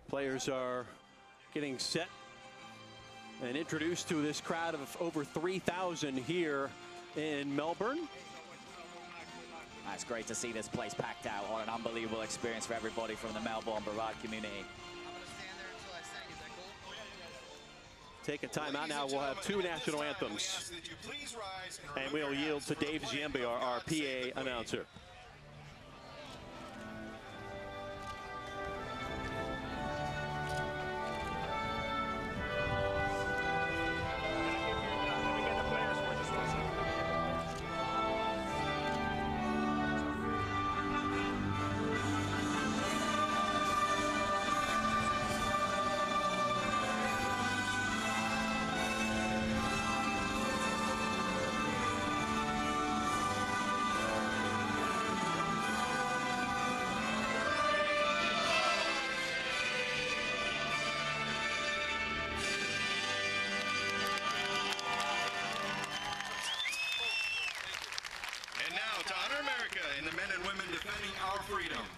Players are getting set and introduced to this crowd of over 3,000 here in Melbourne. It's great to see this place packed out. What an unbelievable experience for everybody from the Melbourne Brevard community. Take a time out now. We'll have two national anthems. And we'll yield to Dave Ziemba, our PA announcer.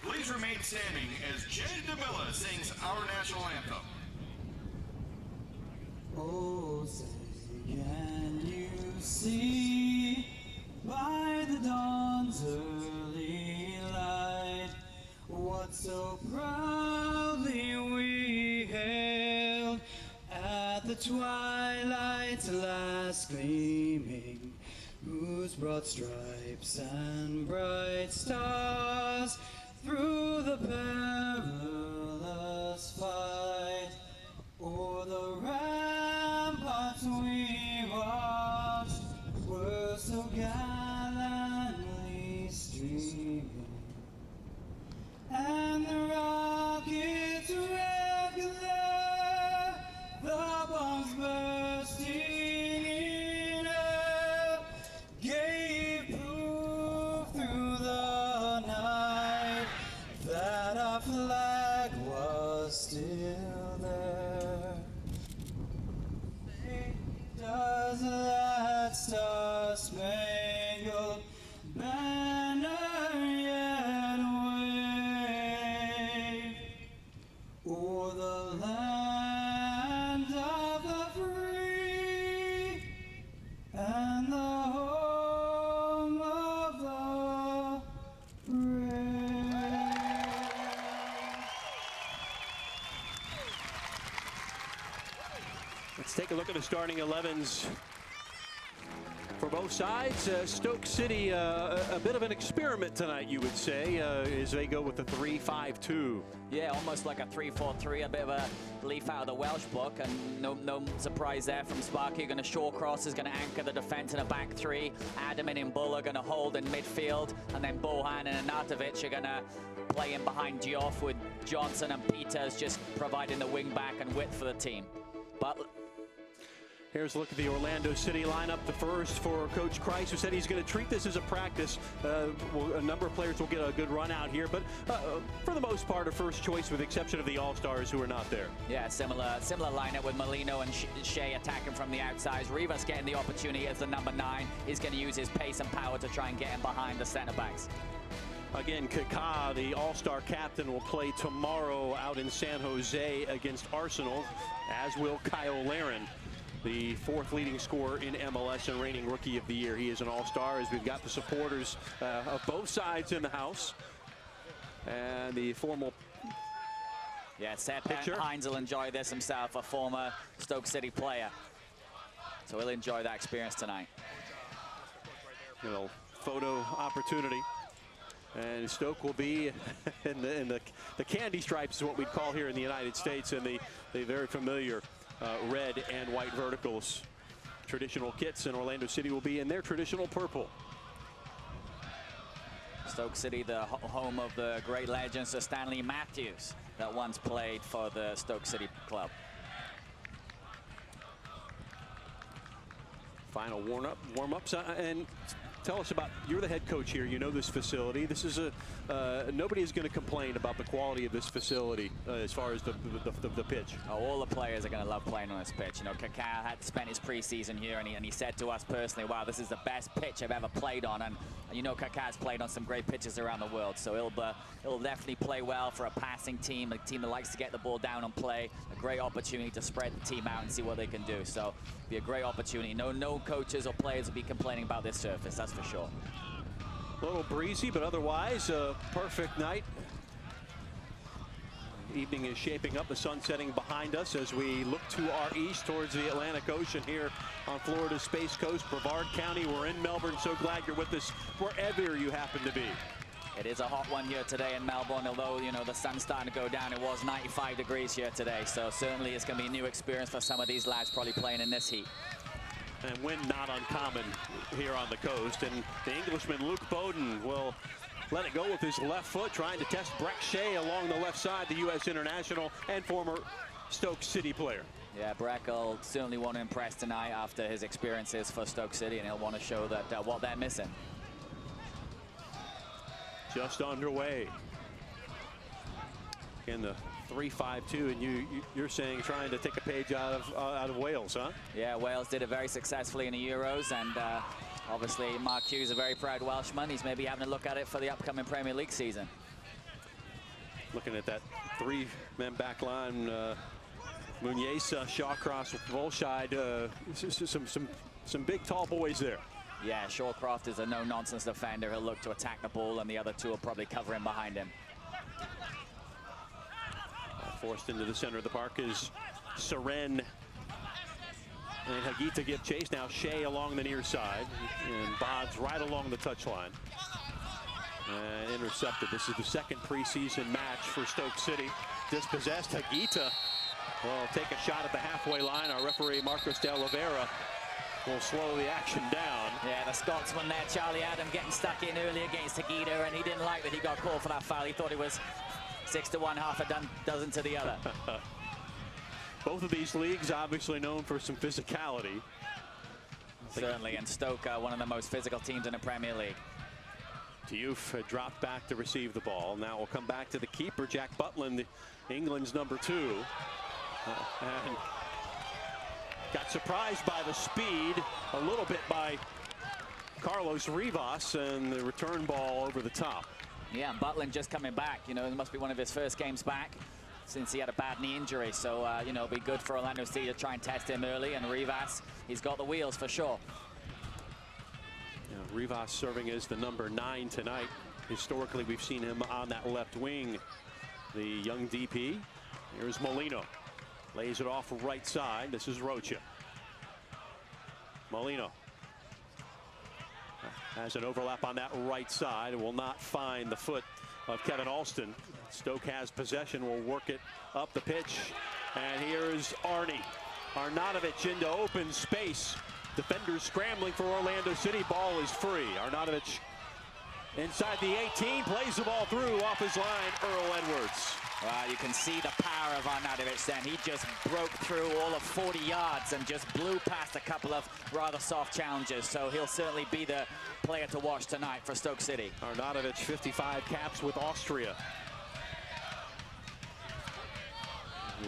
Please remain standing as Jen DeMilla sings our national anthem. Oh, say can you see by the dawn's early light what so proudly we hailed at the twilight's last gleaming, whose broad stripes and bright stars through the perilous fight o'er the ramparts we watched were so gallantly streaming, and the rockets regular, the bombs bursting in air, gave proof through the night that our flag was still there. Does that star-spangled banner yet wave o'er the land of the free and the home of the brave? Let's take a look at the starting 11s for both sides. Stoke City, a bit of an experiment tonight, you would say, as they go with the 3-5-2. Yeah, almost like a 3-4-3, a bit of a leaf out of the Welsh book, and no surprise there from Sparky. Going to short cross, is going to anchor the defence in a back three. Adam and Bull are going to hold in midfield, and then Bohan and Anatovic are going to play in behind Geoff, with Johnson and Peters just providing the wing back and width for the team. But here's a look at the Orlando City lineup. The first for Coach Christ, who said he's going to treat this as a practice. A number of players will get a good run out here, but for the most part, a first choice with the exception of the All-Stars who are not there. yeah, similar lineup with Molino and Shea attacking from the outsides. Rivas getting the opportunity as the number 9. He's going to use his pace and power to try and get in behind the centre backs. Again, Kaká, the All-Star captain, will play tomorrow out in San Jose against Arsenal, as will Kyle Larin, the 4th leading scorer in MLS and reigning Rookie of the Year. He is an All-Star, as we've got the supporters of both sides in the house. And the formal Seth picture. Hines will enjoy this himself, a former Stoke City player. So he'll enjoy that experience tonight. Little photo opportunity. And Stoke will be in the candy stripes, is what we'd call here in the United States, and the very familiar red and white verticals. Traditional kits, and Orlando City will be in their traditional purple. Stoke City, the home of the great legend Sir Stanley Matthews, that once played for the Stoke City club. Final warm-ups, and tell us about, you're the head coach here, you know this facility. This is nobody is going to complain about the quality of this facility as far as the pitch. Oh, all the players are going to love playing on this pitch. You know, Kaká had spent his preseason here, and he said to us personally, wow, this is the best pitch I've ever played on. And you know, Kaká's played on some great pitches around the world, so it'll definitely play well for a passing team, a team that likes to get the ball down and play. A great opportunity to spread the team out and see what they can do. So be a great opportunity. No coaches or players will be complaining about this surface, that's for sure. A little breezy, but otherwise a perfect night. Evening is shaping up, the sun setting behind us as we look to our east towards the Atlantic Ocean here on Florida's Space Coast, Brevard County. We're in Melbourne, so glad you're with us wherever you happen to be. It is a hot one here today in Melbourne, although, you know, the sun's starting to go down. It was 95 degrees here today, so certainly it's going to be a new experience for some of these lads probably playing in this heat. And wind not uncommon here on the coast, and the Englishman Luke Bowden will let it go with his left foot, trying to test Breck Shea along the left side, the U.S. international and former Stoke City player. Yeah, Breck will certainly want to impress tonight after his experiences for Stoke City, and he'll want to show that what they're missing. Just underway. Again, the 3-5-2, and you're saying trying to take a page out of Wales, huh? Yeah, Wales did it very successfully in the Euros, and obviously Mark Hughes, a very proud Welshman. He's maybe having a look at it for the upcoming Premier League season. Looking at that three-man back line, Muniz, Shawcross, Volscheid, some big tall boys there. Yeah, Shawcroft is a no-nonsense defender. He'll look to attack the ball, and the other two will probably cover him behind him. Forced into the center of the park is Seren. And Hagita give chase. Now Shea along the near side. And Bods right along the touchline. And intercepted. This is the second preseason match for Stoke City. Dispossessed. Hagita will take a shot at the halfway line. Our referee, Marcos de Oliveira, will slow the action down. Yeah, the Scotsman there, Charlie Adam, getting stuck in early against Hagita, and he didn't like that he got called for that foul. He thought it was 6-1, half a dozen to the other. Both of these leagues obviously known for some physicality. Certainly, and Stoke are one of the most physical teams in the Premier League. Diouf dropped back to receive the ball. Now we'll come back to the keeper, Jack Butland, England's #2. And got surprised by the speed a little bit by Carlos Rivas, and the return ball over the top. Yeah, and Butland just coming back. You know, it must be one of his first games back since he had a bad knee injury. So, you know, it'll be good for Orlando City to try and test him early. And Rivas, he's got the wheels for sure. Yeah, Rivas serving as the #9 tonight. Historically, we've seen him on that left wing. The young DP. Here's Molino. Lays it off right side. This is Rocha. Molino has an overlap on that right side and will not find the foot of Kevin Alston. Stoke has possession, will work it up the pitch. And here's Arnie. Arnautovic into open space. Defenders scrambling for Orlando City. Ball is free. Arnautovic inside the 18, plays the ball through off his line, Earl Edwards. Well, you can see the power of Arnautovic then. He just broke through all of 40 yards and just blew past a couple of rather soft challenges. So he'll certainly be the player to watch tonight for Stoke City. Arnautovic, 55 caps with Austria.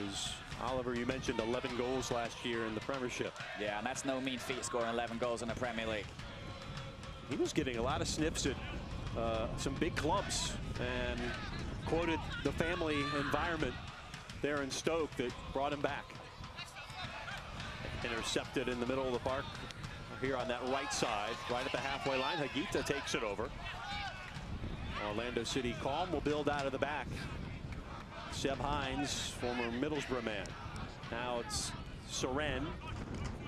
As Oliver, you mentioned 11 goals last year in the Premiership. Yeah, and that's no mean feat, scoring 11 goals in the Premier League. He was getting a lot of sniffs at some big clubs, and quoted the family environment there in Stoke that brought him back. Intercepted in the middle of the park here on that right side, right at the halfway line. Hagita takes it over. Orlando City calm, will build out of the back. Seb Hines, former Middlesbrough man. Now it's Seren.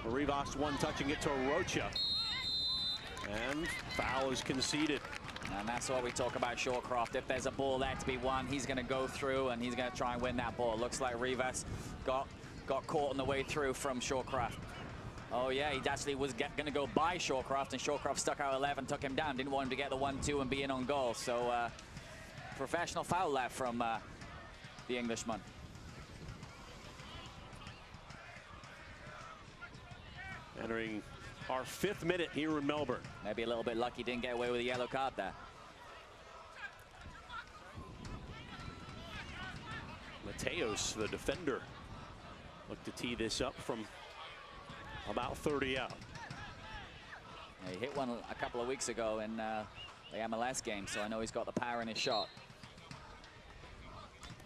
Rivas one touching it to Rocha. And foul is conceded. And that's what we talk about Shawcroft. If there's a ball there to be won, he's going to go through and he's going to try and win that ball. Looks like Rivas got caught on the way through from Shawcroft. Oh yeah, he actually was going to go by Shawcroft, and Shawcroft stuck out 11, took him down. Didn't want him to get the 1-2 and be in on goal. So professional foul there from the Englishman. Entering our 5th minute here in Melbourne. Maybe a little bit lucky didn't get away with a yellow card there. Mateos, the defender, looked to tee this up from about 30 out. He hit one a couple of weeks ago in the MLS game, so I know he's got the power in his shot.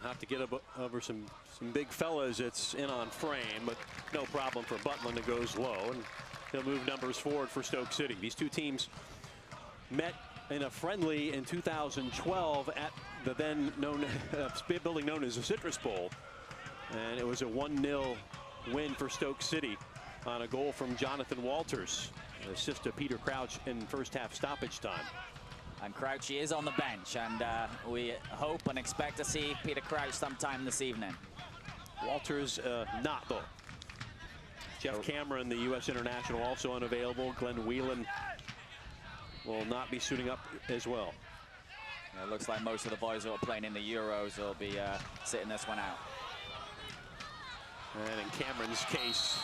Have to get over some big fellas. It's in on frame, but no problem for Butland. It goes low, and he'll move numbers forward for Stoke City. These two teams met in a friendly in 2012 at the then building known as the Citrus Bowl, and it was a 1-0 win for Stoke City on a goal from Jonathan Walters, an assist to Peter Crouch in first half stoppage time. And Crouch is on the bench, and we hope and expect to see Peter Crouch sometime this evening. Walters not, though. Jeff Cameron, the U.S. international, also unavailable. Glenn Whelan will not be suiting up as well. Yeah, it looks like most of the boys who are playing in the Euros will be sitting this one out. And in Cameron's case,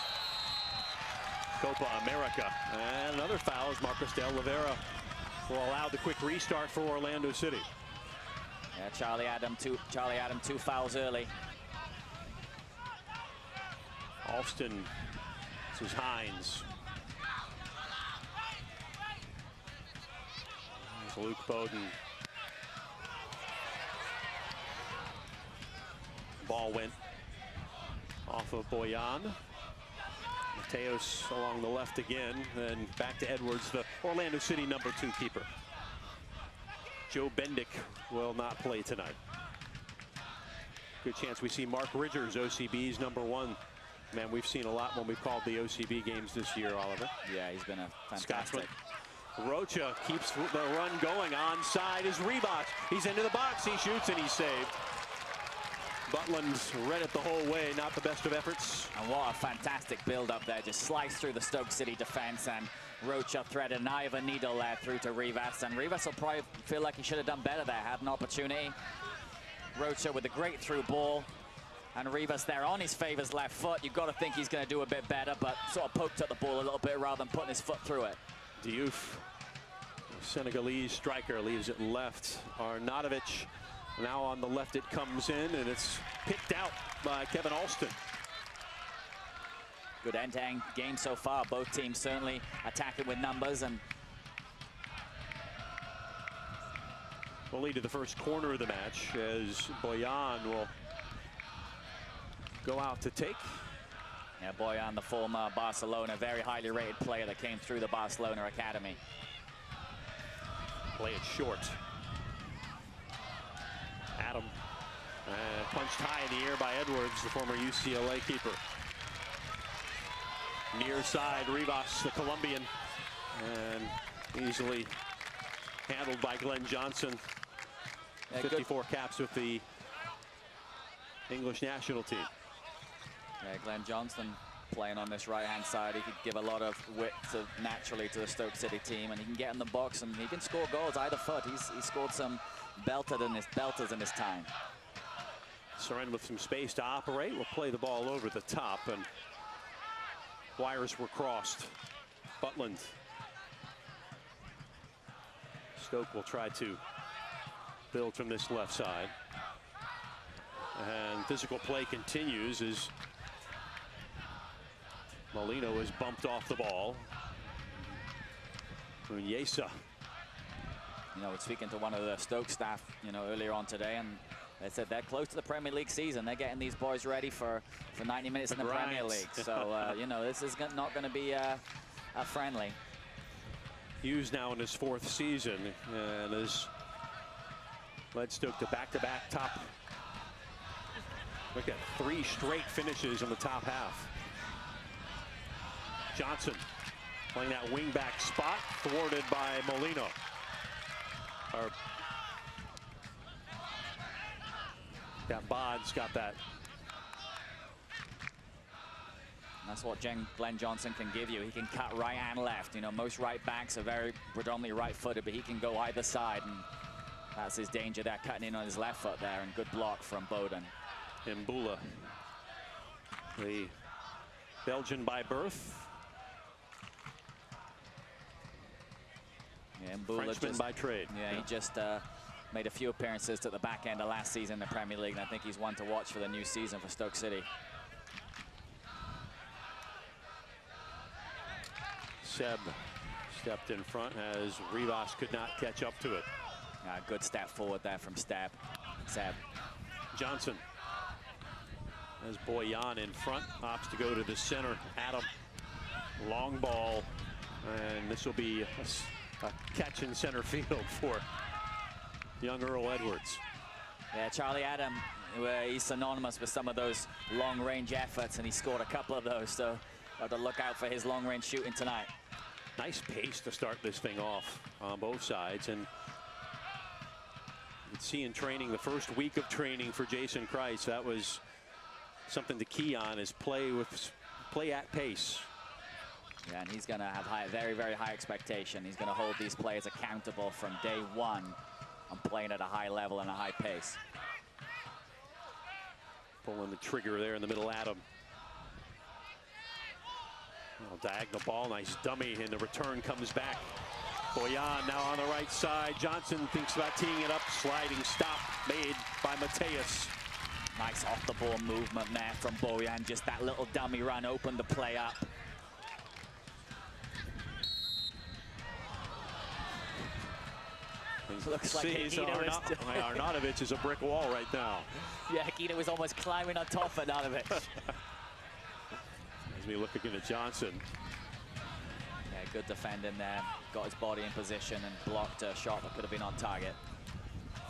Copa America. And another foul as Marcos de Oliveira will allow the quick restart for Orlando City. Yeah, Charlie Adam, two fouls early. Alston, this is Hines. There's Luke Bowden. Ball went off of Boyan. Mateos along the left again, and back to Edwards, the Orlando City #2 keeper. Joe Bendick will not play tonight. Good chance we see Mark Ridgers, OCB's #1. Man, we've seen a lot when we've called the OCB games this year, Oliver. Yeah, he's been a fantastic. Scotsman. Rocha keeps the run going. Onside is Ribas. He's into the box. He shoots and he's saved. Butland's read it the whole way. Not the best of efforts. And what a fantastic build up there. Just sliced through the Stoke City defense, and Rocha threaded an eye of a needle there through to Rivas. And Rivas will probably feel like he should have done better there. Had an opportunity. Rocha with a great through ball. And Rivas there on his favour's left foot. You've got to think he's going to do a bit better, but sort of poked at the ball a little bit rather than putting his foot through it. Diouf, Senegalese striker, leaves it left. Arnautovic, now on the left it comes in, and it's picked out by Kevin Alston. Good end-to-end game so far. Both teams certainly attacking with numbers, and will lead to the first corner of the match as Boyan will go out to take. Yeah, Boyan, the former Barcelona, very highly rated player that came through the Barcelona academy. Play it short. Adam punched high in the air by Edwards, the former UCLA keeper. Near side, Rivas, the Colombian, and easily handled by Glenn Johnson. Yeah, 54 caps with the English national team. Yeah, Glenn Johnson playing on this right-hand side. He could give a lot of width naturally to the Stoke City team, and he can get in the box and he can score goals either foot. He's scored some belters in his time. Soren with some space to operate will play the ball over the top, and wires were crossed. Butland. Stoke will try to build from this left side. And physical play continues as Molino is bumped off the ball. Unyesa. You know, speaking to one of the Stoke staff, you know, earlier on today, and they said they're close to the Premier League season. They're getting these boys ready for 90 minutes in the Premier League. So, you know, this is not going to be a friendly. Hughes now in his 4th season and has led Stoke to back-to-back top. Look at 3 straight finishes in the top half. Johnson playing that wing-back spot, thwarted by Molino. Got Bod's got that. And that's what Glenn Johnson can give you. He can cut right and left. You know, most right backs are very predominantly right-footed, but he can go either side, and that's his danger there, cutting in on his left foot there, and good block from Bowden. Mbula, the Belgian by birth. Yeah, and Bula Frenchman by trade. Yeah, he just made a few appearances at the back end of last season in the Premier League, and I think he's one to watch for the new season for Stoke City. Seb stepped in front as Rivas could not catch up to it. Good step forward there from Seb. Johnson. As Boyan in front, opts to go to the center. Adam, long ball, and this will be a catch in center field for young Earl Edwards. Yeah, Charlie Adam, he's synonymous with some of those long-range efforts, and he scored a couple of those, so have to look out for his long-range shooting tonight. Nice pace to start this thing off on both sides, and you could see in training, the first week of training for Jason Kreis, that was something to key on, is play at pace. Yeah, and he's going to have very, very high expectation. He's going to hold these players accountable from day one on playing at a high level and a high pace. Pulling the trigger there in the middle, Adam. Diagonal ball, nice dummy, and the return comes back. Boyan now on the right side. Johnson thinks about teeing it up. Sliding stop made by Mateus. Nice off-the-ball movement there from Boyan. Just that little dummy run opened the play up. Looks like Arnautovic is a brick wall right now. Yeah, Hekita was almost climbing on top of Arnautovic. As we look again at Johnson. Yeah, good defending there. Got his body in position and blocked a shot that could have been on target.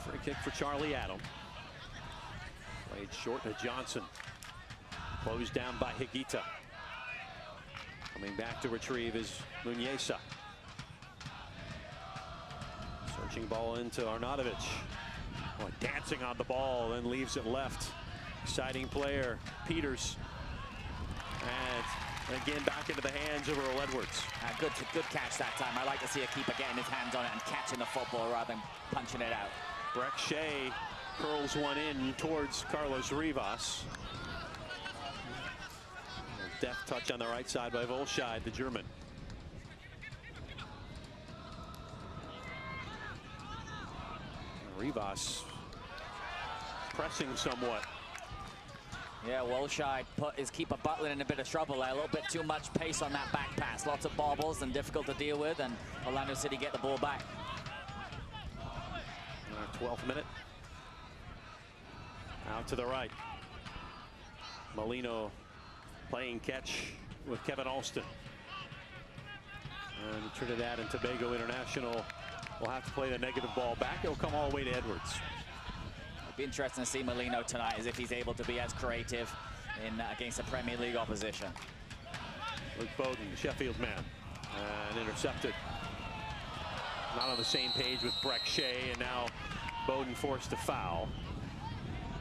Free kick for Charlie Adam. Played short to Johnson. Closed down by Higuita. Coming back to retrieve is Muniesa. Searching ball into Arnautovic. Oh, dancing on the ball, then leaves it left. Exciting player, Peters. And again, back into the hands of Earl Edwards. Good catch that time. I like to see a keeper getting his hands on it and catching the football rather than punching it out. Breck Shea curls one in towards Carlos Rivas. A deft touch on the right side by Volscheid, the German. Rivas pressing somewhat. Yeah, Volscheid put his keeper Butler in a bit of trouble there. A little bit too much pace on that back pass. Lots of bobbles and difficult to deal with, and Orlando City get the ball back. 12th minute. Out to the right. Molino playing catch with Kevin Alston. And Trinidad and Tobago International will have to play the negative ball back. It'll come all the way to Edwards. It'd be interesting to see Molino tonight, as if he's able to be as creative against the Premier League opposition. Luke Bowden, Sheffield man, and intercepted. Not on the same page with Breck Shea, and now Bowden forced to foul.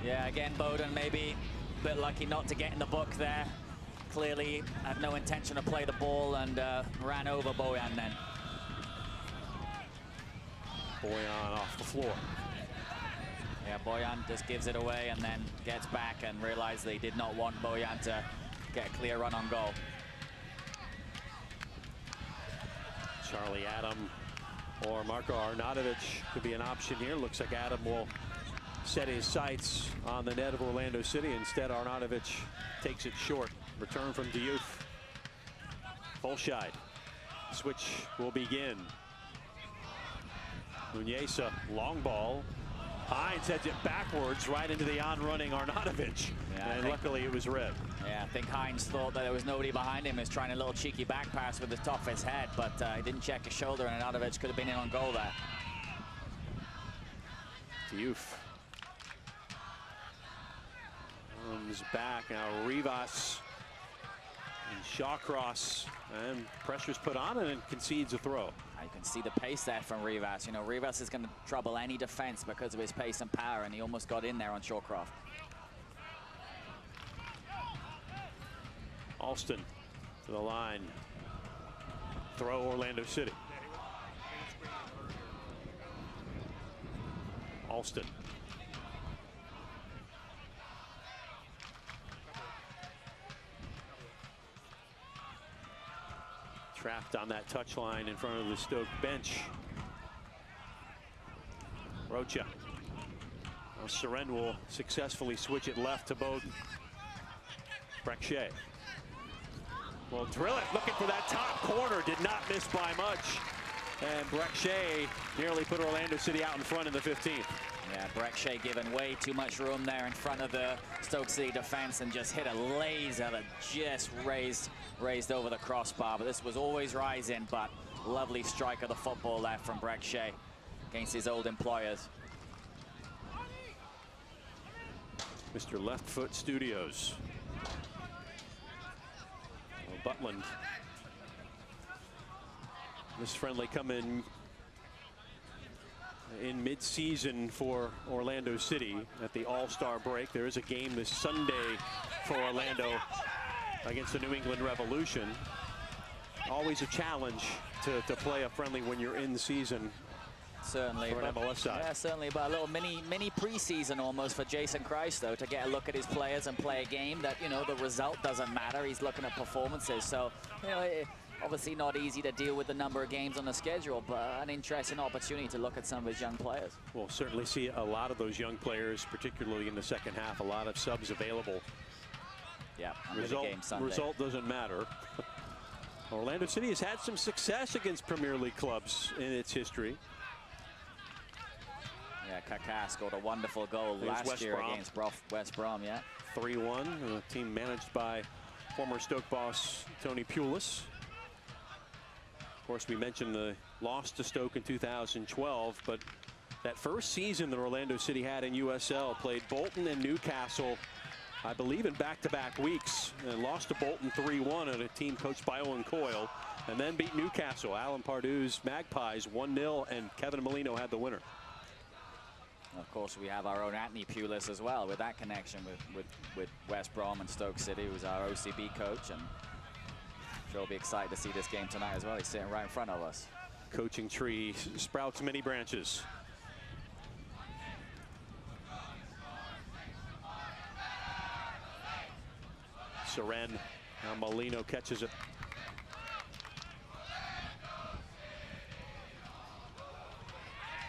Yeah, again, Bowden maybe a bit lucky not to get in the book there. Clearly had no intention to play the ball and ran over Boyan then. Boyan off the floor. Yeah, Boyan just gives it away and then gets back and realized they did not want Boyan to get a clear run on goal. Charlie Adam or Marko Arnautovic could be an option here. Looks like Adam will set his sights on the net of Orlando City. Instead, Arnautovic takes it short. Return from Diouf. Volscheid. Switch will begin. Muniesa, long ball. Hines heads it backwards right into the on-running Arnautovic. Yeah, and luckily it was red. Yeah, I think Hines thought that there was nobody behind him. He was trying a little cheeky back pass with the top of his head, but he didn't check his shoulder, and Arnautovic could have been in on goal there. Diouf comes back. Now Rivas and Shawcross, and pressure's put on and concedes a throw. You can see the pace there from Rivas. You know, Rivas is going to trouble any defense because of his pace and power, and he almost got in there on Shawcross. Alston to the line. Throw Orlando City. Alston. Trapped on that touchline in front of the Stoke bench. Rocha. Well, Seren will successfully switch it left to Bowden. Breck-Shea will drill it, looking for that top corner, did not miss by much. And Breck-Shea nearly put Orlando City out in front in the 15th. Yeah, Breck-Shea given way too much room there in front of the Stoke City defense and just hit a laser that just raised over the crossbar. But this was always rising, but lovely strike of the football there from Breck-Shea against his old employers. Mr. Left Foot Studios. Well, Butland. This friendly coming in mid-season for Orlando City at the All-Star break. There is a game this Sunday for Orlando against the New England Revolution. Always a challenge to play a friendly when you're in the season. Certainly, for an MLS side. Yeah, certainly, but a little mini preseason almost for Jason Christ, though, to get a look at his players and play a game that, you know, the result doesn't matter. He's looking at performances, so, you know, obviously not easy to deal with the number of games on the schedule, but an interesting opportunity to look at some of his young players. We'll certainly see a lot of those young players, particularly in the second half. A lot of subs available. Yeah, result doesn't matter. Orlando City has had some success against Premier League clubs in its history. Yeah, Kaká scored a wonderful goal last year against West Brom, yeah. 3-1, a team managed by former Stoke boss Tony Pulis. Of course, we mentioned the loss to Stoke in 2012, but that first season that Orlando City had in USL, played Bolton and Newcastle, I believe, in back-to-back weeks, and lost to Bolton 3-1 at a team coached by Owen Coyle, and then beat Newcastle. Alan Pardew's Magpies 1-0, and Kevin Molino had the winner. Of course, we have our own Anthony Pulis as well, with that connection with West Brom and Stoke City, who's our OCB coach, and I'm sure we'll be excited to see this game tonight as well. He's sitting right in front of us. Coaching tree sprouts many branches. Seren, now Molino catches it.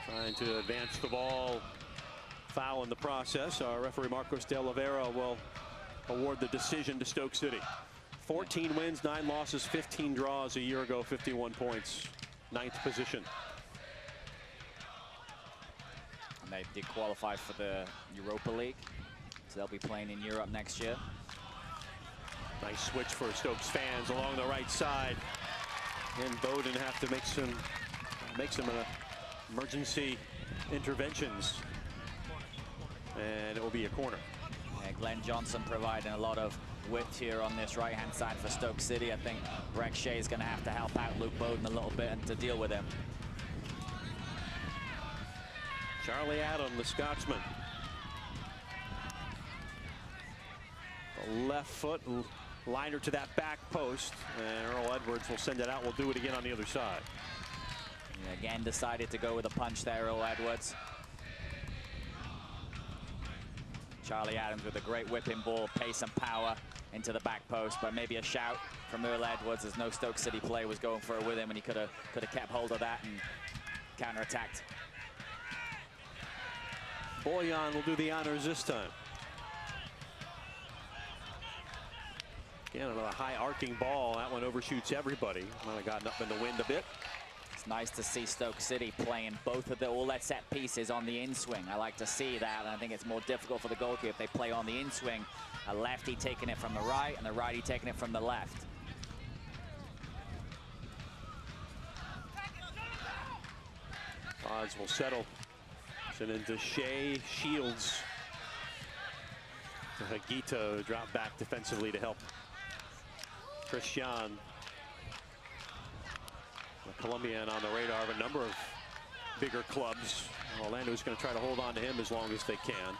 Trying to advance the ball. Foul in the process. Our referee Marcos de Oliveira will award the decision to Stoke City. 14 wins, 9 losses, 15 draws a year ago, 51 points, 9th position. And they did qualify for the Europa League, so they'll be playing in Europe next year. Nice switch for Stoke's fans along the right side. And Bowden have to make some emergency interventions. And it will be a corner. Yeah, Glenn Johnson providing a lot of width here on this right-hand side for Stoke City. I think Breck-Shea is going to have to help out Luke Bowden a little bit and to deal with him. Charlie Adam, the Scotsman. The left foot liner to that back post. And Earl Edwards will send it out. We'll do it again on the other side. Yeah, again, decided to go with a punch there, Earl Edwards. Charlie Adams with a great whipping ball, pace and power into the back post, but maybe a shout from Earl Edwards as no Stoke City player was going for it with him, and he could have kept hold of that and counter-attacked. Boyan will do the honors this time. Again, another high arcing ball. That one overshoots everybody. Might have gotten up in the wind a bit. It's nice to see Stoke City playing both of all their set pieces on the in-swing. I like to see that, and I think it's more difficult for the goalkeeper if they play on the in-swing. A lefty taking it from the right and the righty taking it from the left. Odds will settle. Send into Shea, Shields. Higuita drop back defensively to help Christian. The Colombian on the radar of a number of bigger clubs. Orlando's going to try to hold on to him as long as they can.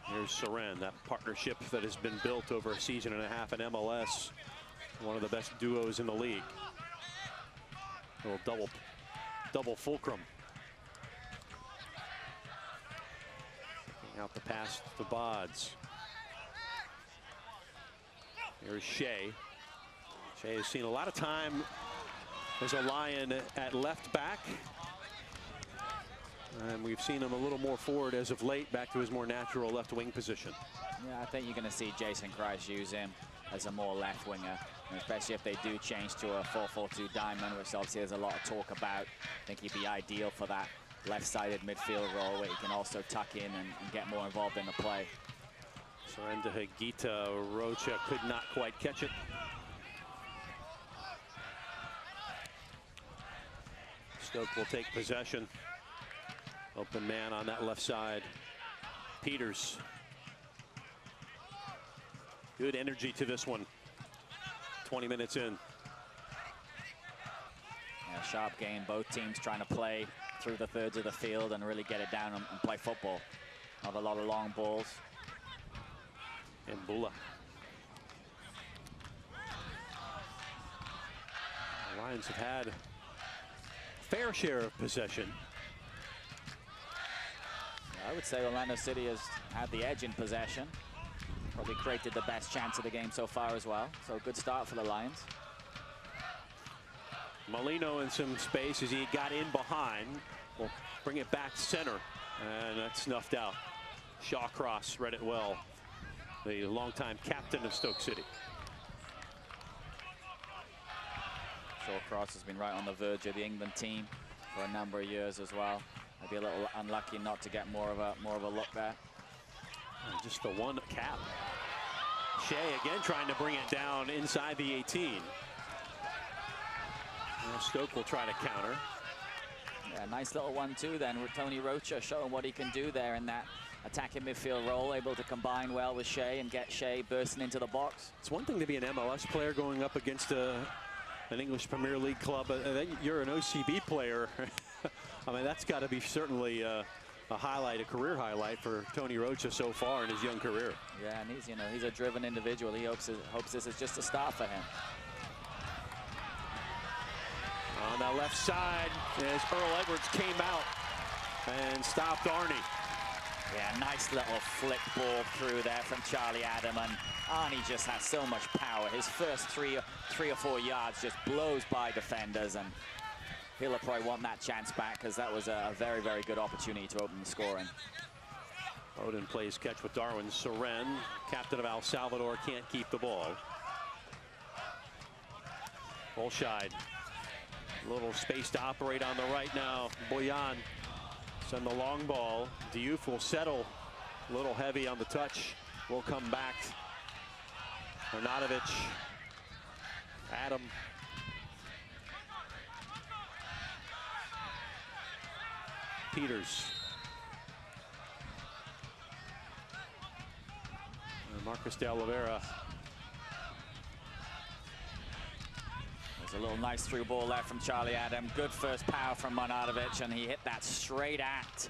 Here's Seren, that partnership that has been built over a season and a half in MLS. One of the best duos in the league. A little double fulcrum. Out the pass to Bods. Here's Shea. Shea has seen a lot of time as a Lion at left back. And we've seen him a little more forward as of late, back to his more natural left wing position. Yeah, I think you're going to see Jason Christ use him as a more left winger, especially if they do change to a 4-4-2 diamond, which obviously there's a lot of talk about. I think he'd be ideal for that left-sided midfield role where he can also tuck in and get more involved in the play. Surrender Higuita. Rocha could not quite catch it. Stoke will take possession. Open man on that left side. Peters. Good energy to this one. 20 minutes in. Yeah, sharp game. Both teams trying to play through the thirds of the field and really get it down and play football. Not a lot of long balls. And Bula. The Lions have had a fair share of possession. I would say Orlando City has had the edge in possession. Probably created the best chance of the game so far as well. So good start for the Lions. Molino in some space as he got in behind. Will bring it back center. And that's snuffed out. Shawcross read it well. The longtime captain of Stoke City. Shawcross has been right on the verge of the England team for a number of years as well. Maybe a little unlucky not to get more of a look there. And just the one cap. Shea again trying to bring it down inside the 18. Now Stoke will try to counter. Yeah, nice little 1-2 then with Tony Rocha showing what he can do there in that attacking midfield role, able to combine well with Shea and get Shea bursting into the box. It's one thing to be an MLS player going up against an English Premier League club, but then you're an OCB player. I mean, that's got to be certainly a highlight, a career highlight for Tony Rocha so far in his young career. Yeah, and he's a driven individual. He hopes this is just a start for him. On that left side, as Earl Edwards came out and stopped Arnie. Yeah, nice little flick ball through there from Charlie Adam, and Arnie just has so much power. His first three or four yards just blows by defenders, and he'll probably want that chance back because that was a very, very good opportunity to open the scoring. Odin plays catch with Darwin. Soren, captain of El Salvador, can't keep the ball. Bolshide. Little space to operate on the right now. Boyan send the long ball. Diouf will settle. A little heavy on the touch. Will come back. Arnautovic. Adam. Peters. And Marcus de Oliveira. There's a little nice through ball there from Charlie Adam. Good first power from Arnautovic, and he hit that straight at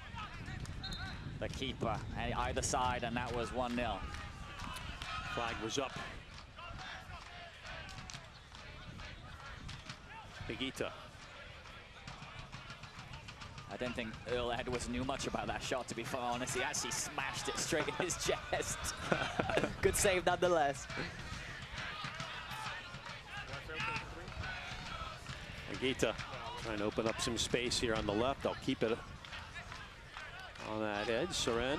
the keeper either side, and that was 1-0. Flag was up. Higuita. I didn't think Earl Edwards knew much about that shot, to be honest. He actually smashed it straight in his chest. Good save nonetheless. Higuita trying to open up some space here on the left. I'll keep it on that edge. Soren.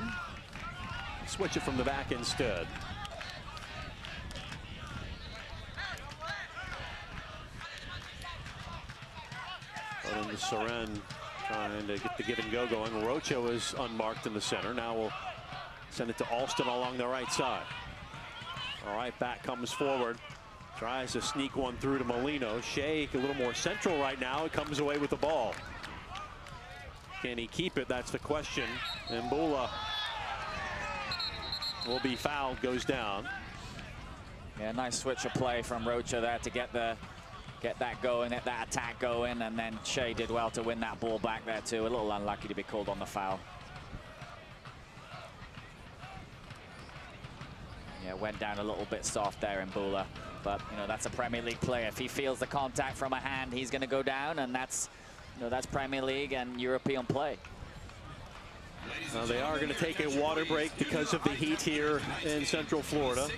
Switch it from the back instead. Odin to Soren. Trying to get the give and go going. Rocha was unmarked in the center. Now we'll send it to Alston along the right side. All right, back comes forward. Tries to sneak one through to Molino. Shea a little more central right now. It comes away with the ball. Can he keep it? That's the question. And Bula will be fouled, goes down. Yeah, nice switch of play from Rocha there to get that going, get that attack going, and then Shea did well to win that ball back there too. A little unlucky to be called on the foul. Yeah, went down a little bit soft there in Bula, but you know that's a Premier League player. If he feels the contact from a hand, he's going to go down, and that's Premier League and European play. They are going to take a water break because of the heat here in Central Florida.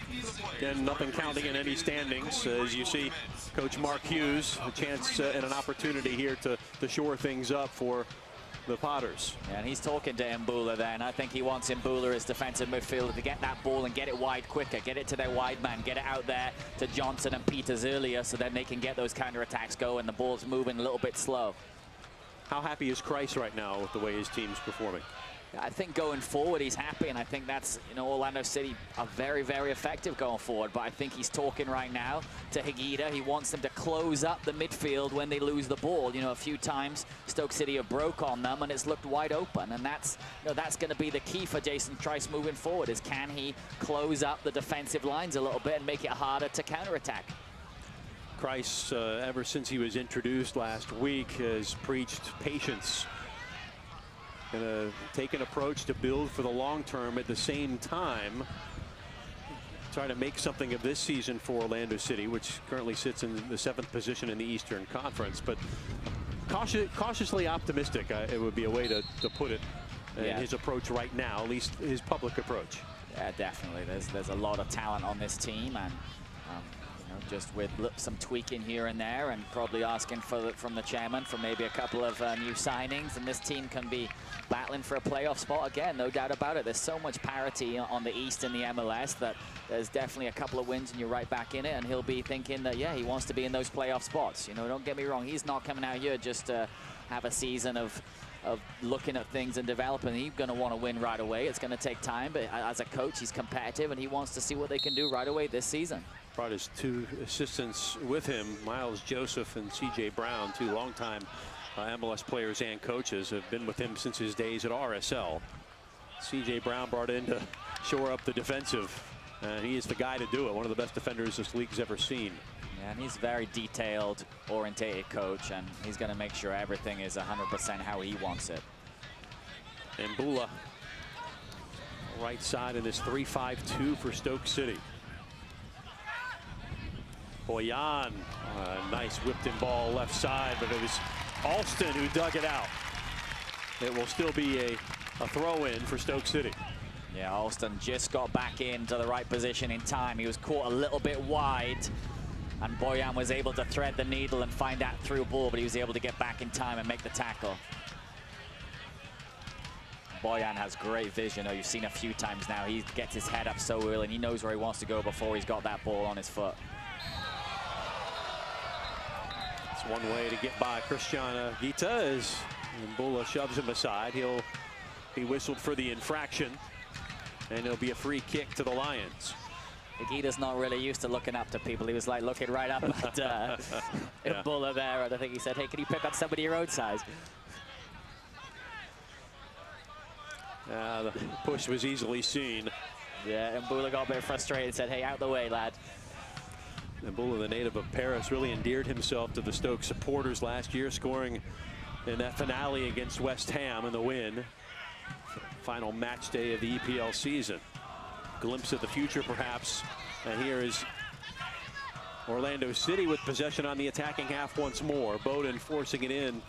Again, nothing counting in any standings. As you see, Coach Mark Hughes, a chance and an opportunity here to shore things up for the Potters. Yeah, and he's talking to Mbula there, and I think he wants Mbula as defensive midfielder to get that ball and get it wide quicker, get it to their wide man, get it out there to Johnson and Peters earlier, so then they can get those counterattacks going. The ball's moving a little bit slow. How happy is Kreis right now with the way his team's performing? I think going forward he's happy, and I think that's, you know, Orlando City are very, very effective going forward. But I think he's talking right now to Higuita. He wants them to close up the midfield when they lose the ball. You know, a few times Stoke City have broke on them and it's looked wide open, and that's, you know, that's going to be the key for Jason Kreis moving forward, is can he close up the defensive lines a little bit and make it harder to counterattack. Kreis, ever since he was introduced last week, has preached patience. Going to take an approach to build for the long term, at the same time try to make something of this season for Orlando City, which currently sits in the 7th position in the Eastern Conference. But cautiously optimistic, it would be a way to put it, in his approach right now, at least his public approach. Yeah, definitely. There's a lot of talent on this team, and you know, just with some tweaking here and there, and probably asking from the chairman for maybe a couple of new signings, and this team can be battling for a playoff spot again, no doubt about it. There's so much parity on the East in the MLS that there's definitely a couple of wins and you're right back in it, and he'll be thinking that, yeah, he wants to be in those playoff spots. You know, don't get me wrong, he's not coming out here just to have a season of looking at things and developing. He's going to want to win right away. It's going to take time, but as a coach, he's competitive, and he wants to see what they can do right away this season. Brought his 2 assistants with him, Miles Joseph and C.J. Brown, 2 longtime MLS players and coaches, have been with him since his days at RSL. C.J. Brown brought in to shore up the defensive, and he is the guy to do it. One of the best defenders this league's ever seen. Yeah, and he's a very detailed, orientated coach, and he's going to make sure everything is 100% how he wants it. Mbula, right side in this 3-5-2 for Stoke City. Boyan, nice whipped-in ball left side, but it was Alston who dug it out. It will still be a throw-in for Stoke City. Yeah, Alston just got back into the right position in time. He was caught a little bit wide, and Boyan was able to thread the needle and find that through ball, but he was able to get back in time and make the tackle. Boyan has great vision, though. You've seen a few times now. He gets his head up so early, and he knows where he wants to go before he's got that ball on his foot. It's one way to get by Christian Higuita as Mbula shoves him aside. He'll be whistled for the infraction, and it'll be a free kick to the Lions. Higuita's not really used to looking up to people. He was like looking right up at Mbula there, and I think he said, hey, can you pick on somebody your own size? The push was easily seen. Yeah, and Mbula got a bit frustrated and said, hey, out the way, lad. Mbula, the native of Paris, really endeared himself to the Stoke supporters last year, scoring in that finale against West Ham in the win. Final match day of the EPL season. Glimpse of the future, perhaps. And here is Orlando City with possession on the attacking half once more. Bowden forcing it in.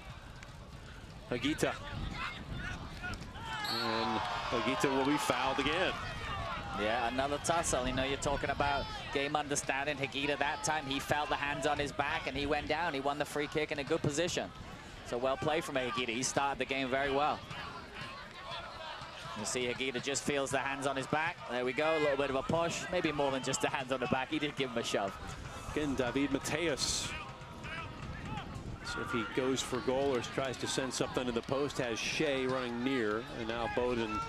Higuita. And Higuita will be fouled again. Yeah, another tussle. You know, you're talking about game understanding. Higuita that time, he felt the hands on his back and he went down. He won the free kick in a good position. So well played from Higuita. He started the game very well. You see Higuita just feels the hands on his back. There we go, a little bit of a push. Maybe more than just the hands on the back. He did give him a shove. Again, David Mateus. So if he goes for goal or tries to send something to the post, has Shea running near, and now Bowden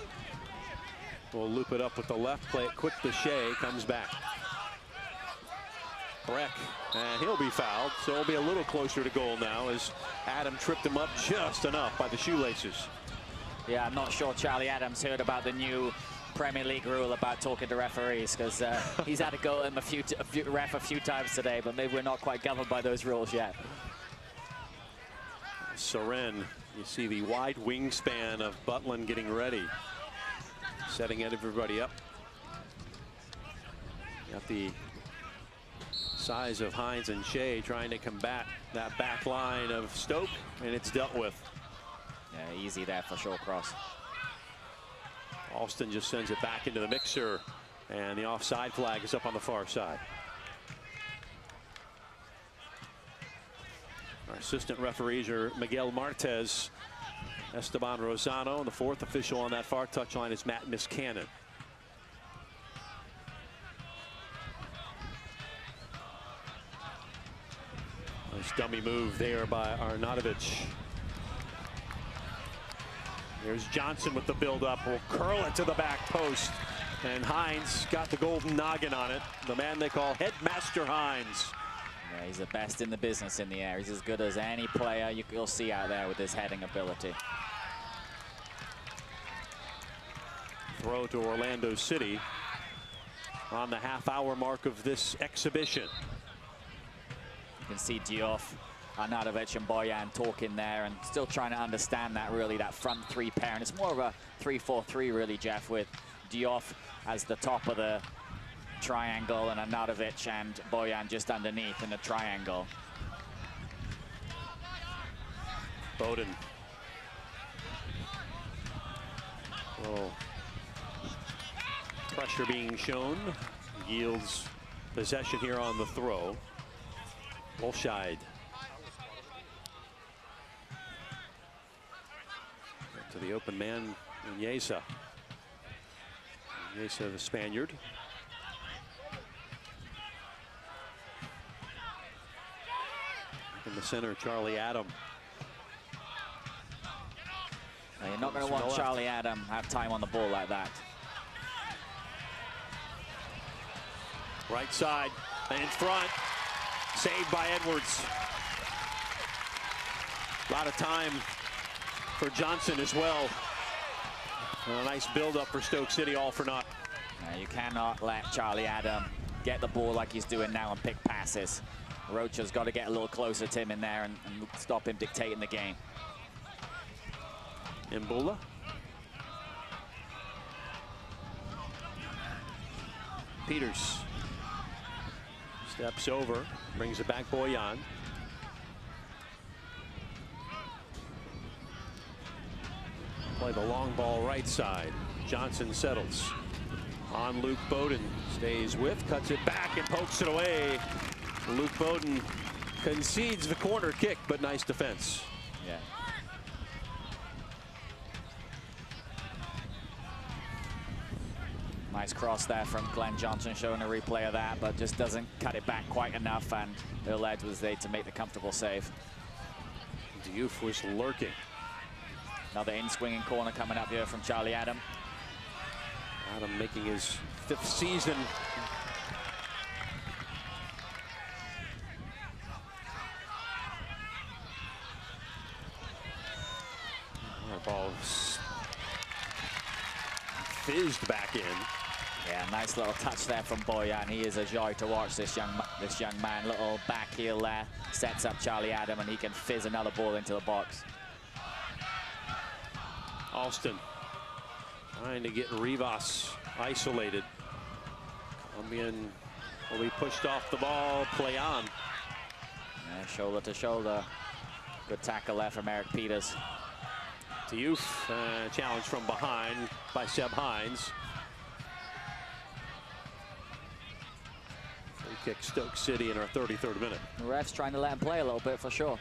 will loop it up with the left, play it quick to Shea, comes back. Breck, and he'll be fouled, so it'll be a little closer to goal now as Adam tripped him up just enough by the shoelaces. Yeah, I'm not sure Charlie Adams heard about the new Premier League rule about talking to referees, because he's had to go at him a few times today, but maybe we're not quite governed by those rules yet. Soren, you see the wide wingspan of Butland getting ready, setting everybody up. Got the size of Hines and Shea trying to combat that back line of Stoke, and it's dealt with. Yeah, easy there for Shawcross. Alston just sends it back into the mixer, and the offside flag is up on the far side. Our assistant referees are Miguel Martez Esteban Rosano, and the fourth official on that far touchline is Matt Miscannon. Nice dummy move there by Arnautovic. Here's Johnson with the build-up. Will curl it to the back post. And Hines got the golden noggin on it. The man they call Headmaster Hines. Yeah, he's the best in the business in the air. He's as good as any player you'll see out there with his heading ability. Throw to Orlando City on the half-hour mark of this exhibition. You can see Diouf, Arnautovic and Boyan talking there and still trying to understand that, really, that front three pair. And it's more of a 3-4-3, really, Jeff, with Diouf as the top of the triangle and Arnautovic and Boyan just underneath in the triangle. Bowden. Oh. Pressure being shown. Yields possession here on the throw. Wolscheid. To the open man, Iniesta. Iniesta, the Spaniard. In the center, Charlie Adam. Now, you're not going to want Charlie Adam have time on the ball like that. Right side, in front. Saved by Edwards. A lot of time for Johnson as well. And a nice build-up for Stoke City, all for naught. You cannot let Charlie Adam get the ball like he's doing now and pick passes. Rocha's got to get a little closer to him in there and stop him dictating the game. Mbula. Peters. Steps over, brings it back Boyan. Play the long ball right side. Johnson settles on Luke Bowden. Stays with, cuts it back and pokes it away. Luke Bowden concedes the corner kick, but nice defense. Yeah. Nice cross there from Glenn Johnson, showing a replay of that, but just doesn't cut it back quite enough, and Earl Edwards was there to make the comfortable save. Diouf was lurking. Another in-swinging corner coming up here from Charlie Adam. Adam making his 5th season. Ball fizzed back in. Yeah, nice little touch there from Boyan. He is a joy to watch, this young man. Little back heel there, sets up Charlie Adam, and he can fizz another ball into the box. Alston trying to get Rivas isolated. Colombian will be pushed off the ball, play on. Yeah, shoulder to shoulder. Good tackle there from Eric Peters. Diouf, challenge from behind by Seb Hines. Free kick Stoke City in our 33rd minute. The ref's trying to let him play a little bit for sure.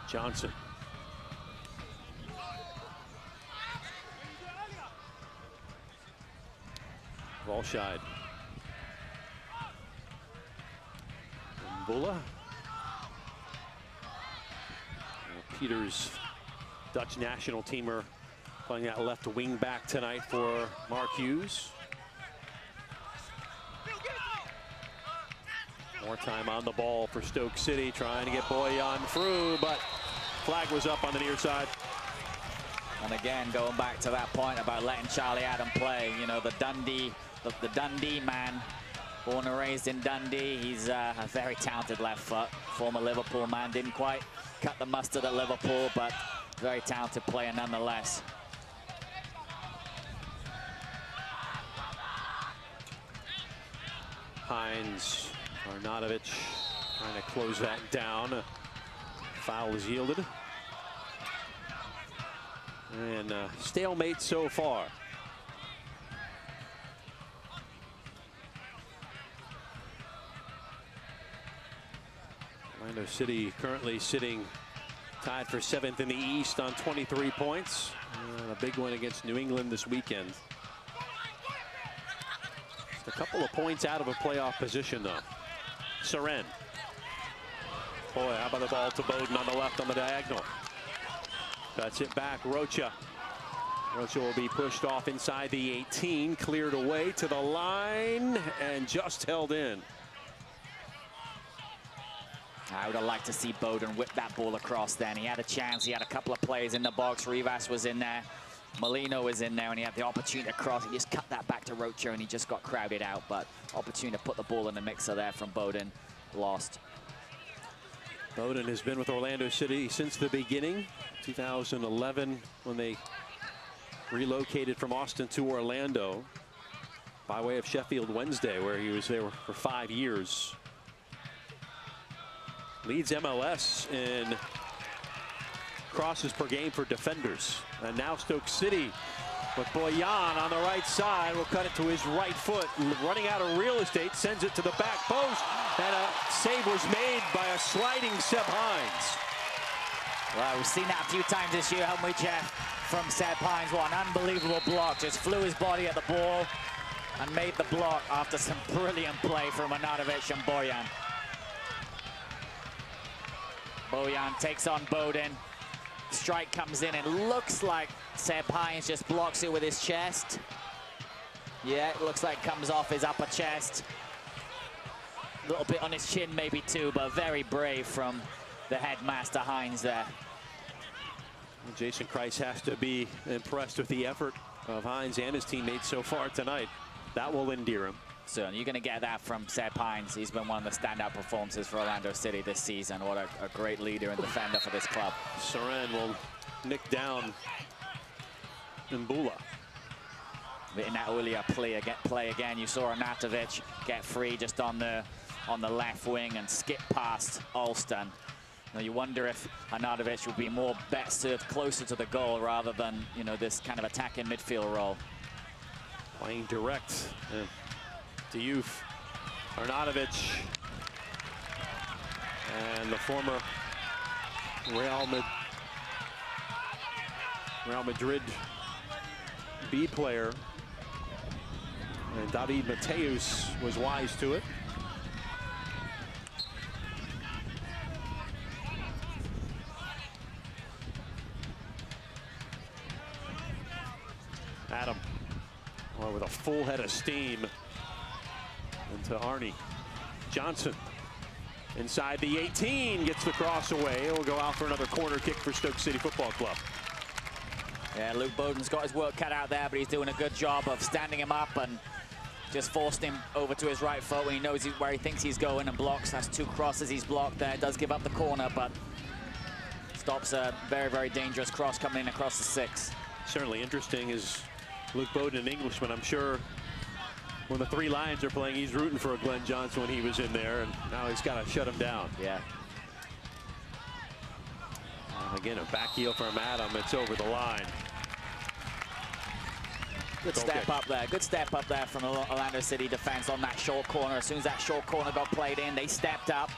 Johnson. Wolscheid. Mbula. Peters, Dutch national teamer, playing that left wing back tonight for Mark Hughes. More time on the ball for Stoke City, trying to get Boyan through, but flag was up on the near side. And again, going back to that point about letting Charlie Adam play, you know, the Dundee man, born and raised in Dundee. He's a very talented left foot, former Liverpool man. Didn't quite cut the mustard at Liverpool, but very talented player nonetheless. Hines, Arnautovic trying to close that down. Foul is yielded. And stalemate so far. Orlando City currently sitting tied for 7th in the East on 23 points. A big one against New England this weekend. Just a couple of points out of a playoff position, though. Seren. Boy, how about the ball to Bowden on the left on the diagonal. Cuts it back, Rocha. Rocha will be pushed off inside the 18, cleared away to the line, and just held in. I would have liked to see Bowden whip that ball across then. He had a chance. He had a couple of plays in the box. Rivas was in there. Molino was in there, and he had the opportunity to cross. He just cut that back to Rocha, and he just got crowded out. But opportunity to put the ball in the mixer there from Bowden. Lost. Bowden has been with Orlando City since the beginning. 2011, when they relocated from Austin to Orlando by way of Sheffield Wednesday, where he was there for 5 years. Leads MLS in crosses per game for defenders. And now Stoke City with Boyan on the right side will cut it to his right foot. Running out of real estate, sends it to the back post. And a save was made by a sliding Seb Hines. Well, we've seen that a few times this year, haven't we, Jeff? From Seb Hines. What an unbelievable block. Just flew his body at the ball and made the block after some brilliant play from Arnautovic and Boyan. Boyan takes on Bowden. Strike comes in and looks like Seb Hines just blocks it with his chest. Yeah, it looks like it comes off his upper chest. A little bit on his chin maybe too, but very brave from the headmaster Hines there. Jason Kreis has to be impressed with the effort of Hines and his teammates so far tonight. That will endear him. So you're going to get that from Seb Hines. He's been one of the standout performances for Orlando City this season. What a great leader and defender for this club. Seren will nick down Mbula. Inaulia play again. You saw Arnautovic get free just on the left wing and skip past Alston. Now you wonder if Arnautovic would be more best served closer to the goal rather than, you know, this kind of attacking midfield role. Playing direct. Diouf, Arnautovic, and the former Real Madrid B player, and David Mateus was wise to it. Adam, with a full head of steam. To Arnie. Johnson inside the 18 gets the cross away. It will go out for another corner kick for Stoke City Football Club. Yeah, Luke Bowden's got his work cut out there, but he's doing a good job of standing him up and just forced him over to his right foot when he knows where he thinks he's going and blocks. That's 2 crosses he's blocked there. Does give up the corner, but stops a very, very dangerous cross coming in across the 6. Certainly interesting is Luke Bowden, an Englishman. I'm sure when the 3 Lions are playing, he's rooting for a Glenn Johnson when he was in there, and now he's got to shut him down. Yeah. Again, a back heel from Adam. It's over the line. Good step up there. Good step up there from the Orlando City defense on that short corner. As soon as that short corner got played in, they stepped up.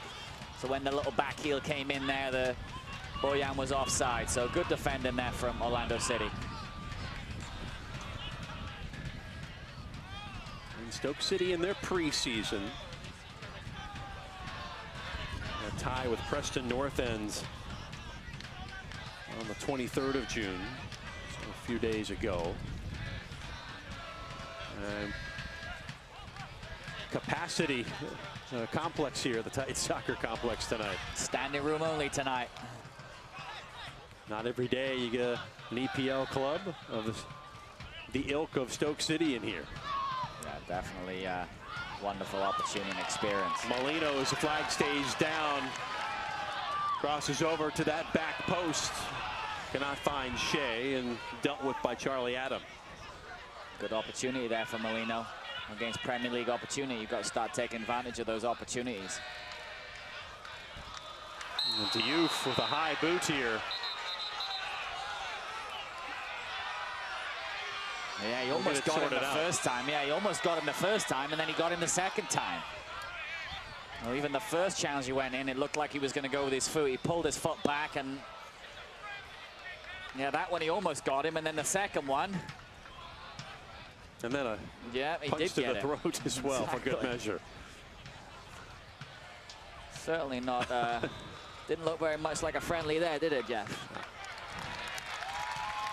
So when the little back heel came in there, the Boyan was offside. So good defending there from Orlando City. Stoke City in their preseason. A tie with Preston North End on the 23rd of June, so a few days ago. Capacity complex here, the Titans Soccer Complex tonight. Standing room only tonight. Not every day you get an EPL club of the ilk of Stoke City in here. Yeah, definitely a wonderful opportunity and experience. Molino, as the flag stays down, crosses over to that back post. Cannot find Shea, and dealt with by Charlie Adam. Good opportunity there for Molino. Against Premier League opportunity, you've got to start taking advantage of those opportunities. And Diouf with a high boot here. Yeah, he almost got him the first time. Yeah, he almost got him the first time, and then he got him the second time. Well, even the first challenge he went in, it looked like he was going to go with his foot. He pulled his foot back, and yeah, that one he almost got him. And then the second one, and then a he punch did to get the it. throat as well, for good measure. Certainly not. Didn't look very much like a friendly there, did it, Jeff?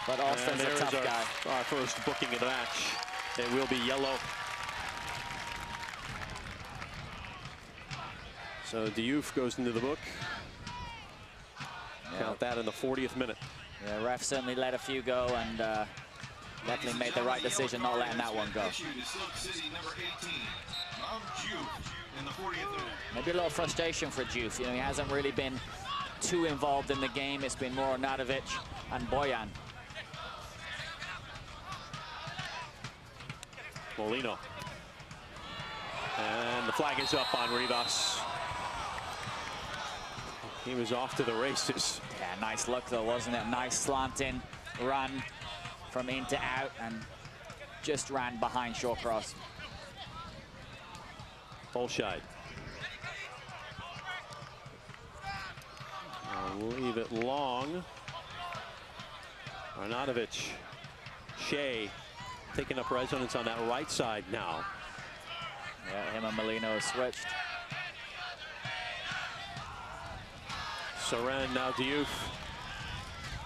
But Austin's a tough guy. Our first booking of the match. It will be yellow. So Diouf goes into the book. Count that in the 40th minute. Yeah, ref certainly let a few go, and definitely made the right decision not letting that one go. Maybe a little frustration for Diouf. You know, he hasn't really been too involved in the game. It's been more Nadovic and Boyan. Molino. And the flag is up on Rivas. He was off to the races. Yeah, nice look though, wasn't it? Nice slanting run from in to out, and just ran behind Shawcross. Bolscheid. We'll leave it long. Arnautovic. Shea taking up resonance on that right side now. Yeah, him and Molino switched. Soren, now Diouf.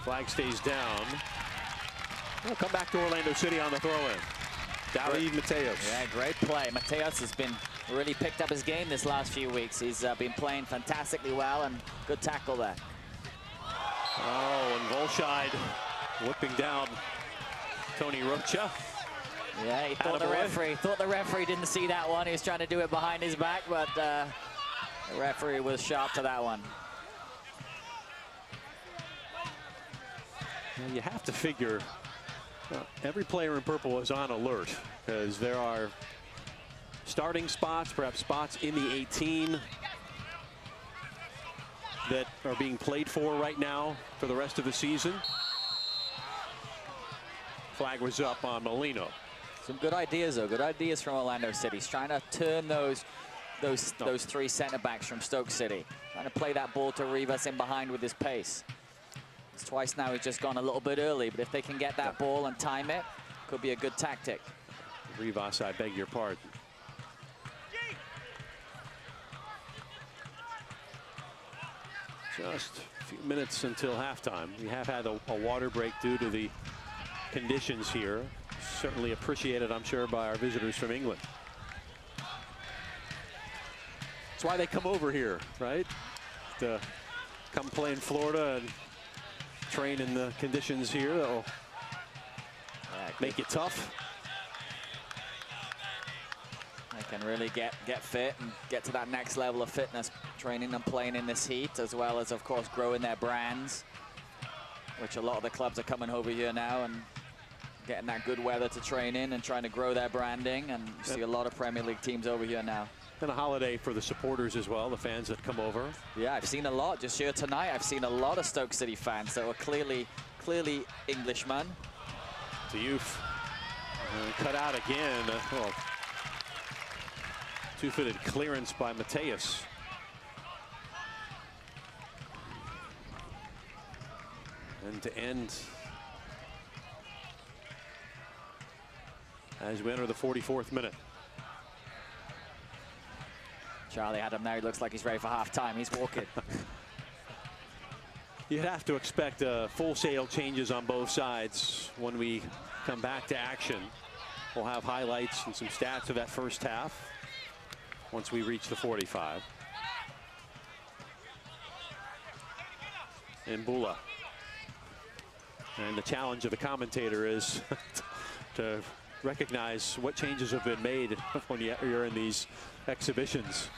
Flag stays down. We'll come back to Orlando City on the throw-in. David Mateos. Yeah, great play. Mateos has been really picked up his game this last few weeks. He's been playing fantastically well, and good tackle there. Oh, and Bolscheid whipping down Tony Rocha. Yeah, he thought the referee didn't see that one. He was trying to do it behind his back, but the referee was sharp to that one. You have to figure every player in purple is on alert, because there are starting spots, perhaps spots in the 18 that are being played for right now for the rest of the season. Flag was up on Molino. Some good ideas though, good ideas from Orlando City. He's trying to turn those three center backs from Stoke City. Trying to play that ball to Rivas in behind with his pace. Twice now he's just gone a little bit early, but if they can get that ball and time it, could be a good tactic. Rivas, I beg your pardon. Just a few minutes until halftime. We have had a water break due to the conditions here. Certainly appreciated, I'm sure, by our visitors from England. That's why they come over here, right? To come play in Florida and train in the conditions here that'll make it tough. They can really get fit and get to that next level of fitness, training and playing in this heat, as well as, of course, growing their brands, which a lot of the clubs are coming over here now and getting that good weather to train in and trying to grow their branding. And you see a lot of Premier League teams over here now. And a holiday for the supporters as well, the fans that come over. Yeah, I've seen a lot just here tonight. I've seen a lot of Stoke City fans that were clearly Englishmen. Diouf cut out again. Well, two-footed clearance by Mateus. End to end. As we enter the 44th minute. Charlie Adam now, he looks like he's ready for half-time. He's walking. You'd have to expect full-scale changes on both sides when we come back to action. We'll have highlights and some stats of that first half once we reach the 45. And Bula. And the challenge of the commentator is to recognize what changes have been made when you're in these exhibitions.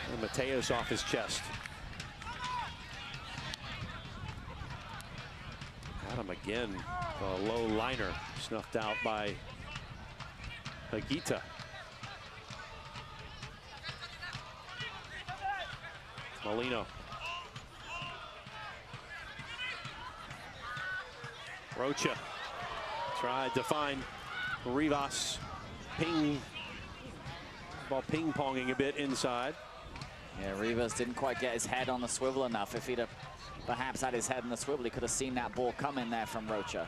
And Mateus off his chest. Adam again, a low liner snuffed out by Higuita. Molino. Rocha tried to find Rivas. Ping Ball ping-ponging a bit inside. Yeah, Rivas didn't quite get his head on the swivel enough. If he'd have perhaps had his head on the swivel, he could have seen that ball come in there from Rocha.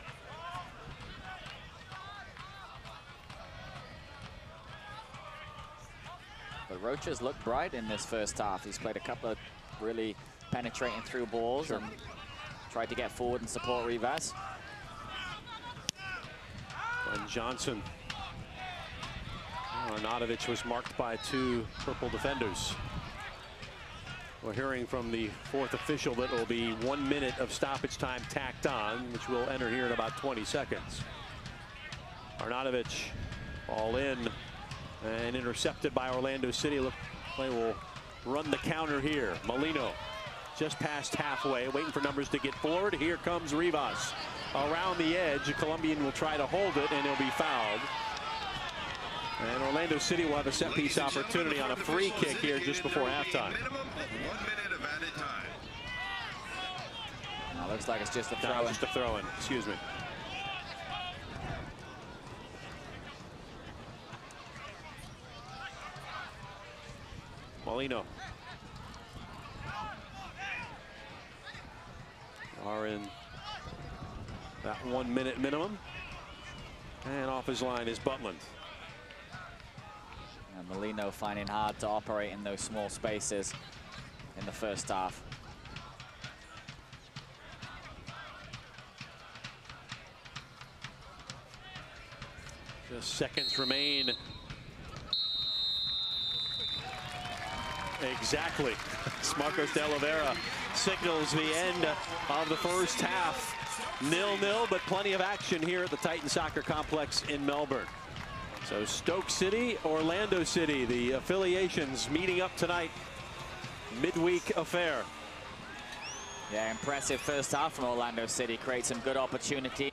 But Rocha's looked bright in this first half. He's played a couple of really penetrating through balls and tried to get forward and support Rivas. And Johnson. Arnautovic was marked by 2 purple defenders. We're hearing from the 4th official that will be 1 minute of stoppage time tacked on, which we'll enter here in about 20 seconds. Arnautovic all in and intercepted by Orlando City. Look, play will run the counter here. Molino just past halfway, waiting for numbers to get forward. Here comes Rivas. Around the edge, a Colombian will try to hold it, and he'll be fouled. And Orlando City will have a set-piece opportunity on a free kick here just before halftime. Minimum of 1 minute of added time. Now, looks like it's just a No, throw-in. just a throw-in, excuse me. Molino. Are in that 1 minute minimum. And off his line is Butland. And Molino finding hard to operate in those small spaces in the first half. Just seconds remain. Exactly. Marcos de Oliveira signals the end of the first half. 0-0, but plenty of action here at the Titan Soccer Complex in Melbourne. So Stoke City, Orlando City, the affiliations meeting up tonight. Midweek affair. Yeah, impressive first half from Orlando City. Creates some good opportunity.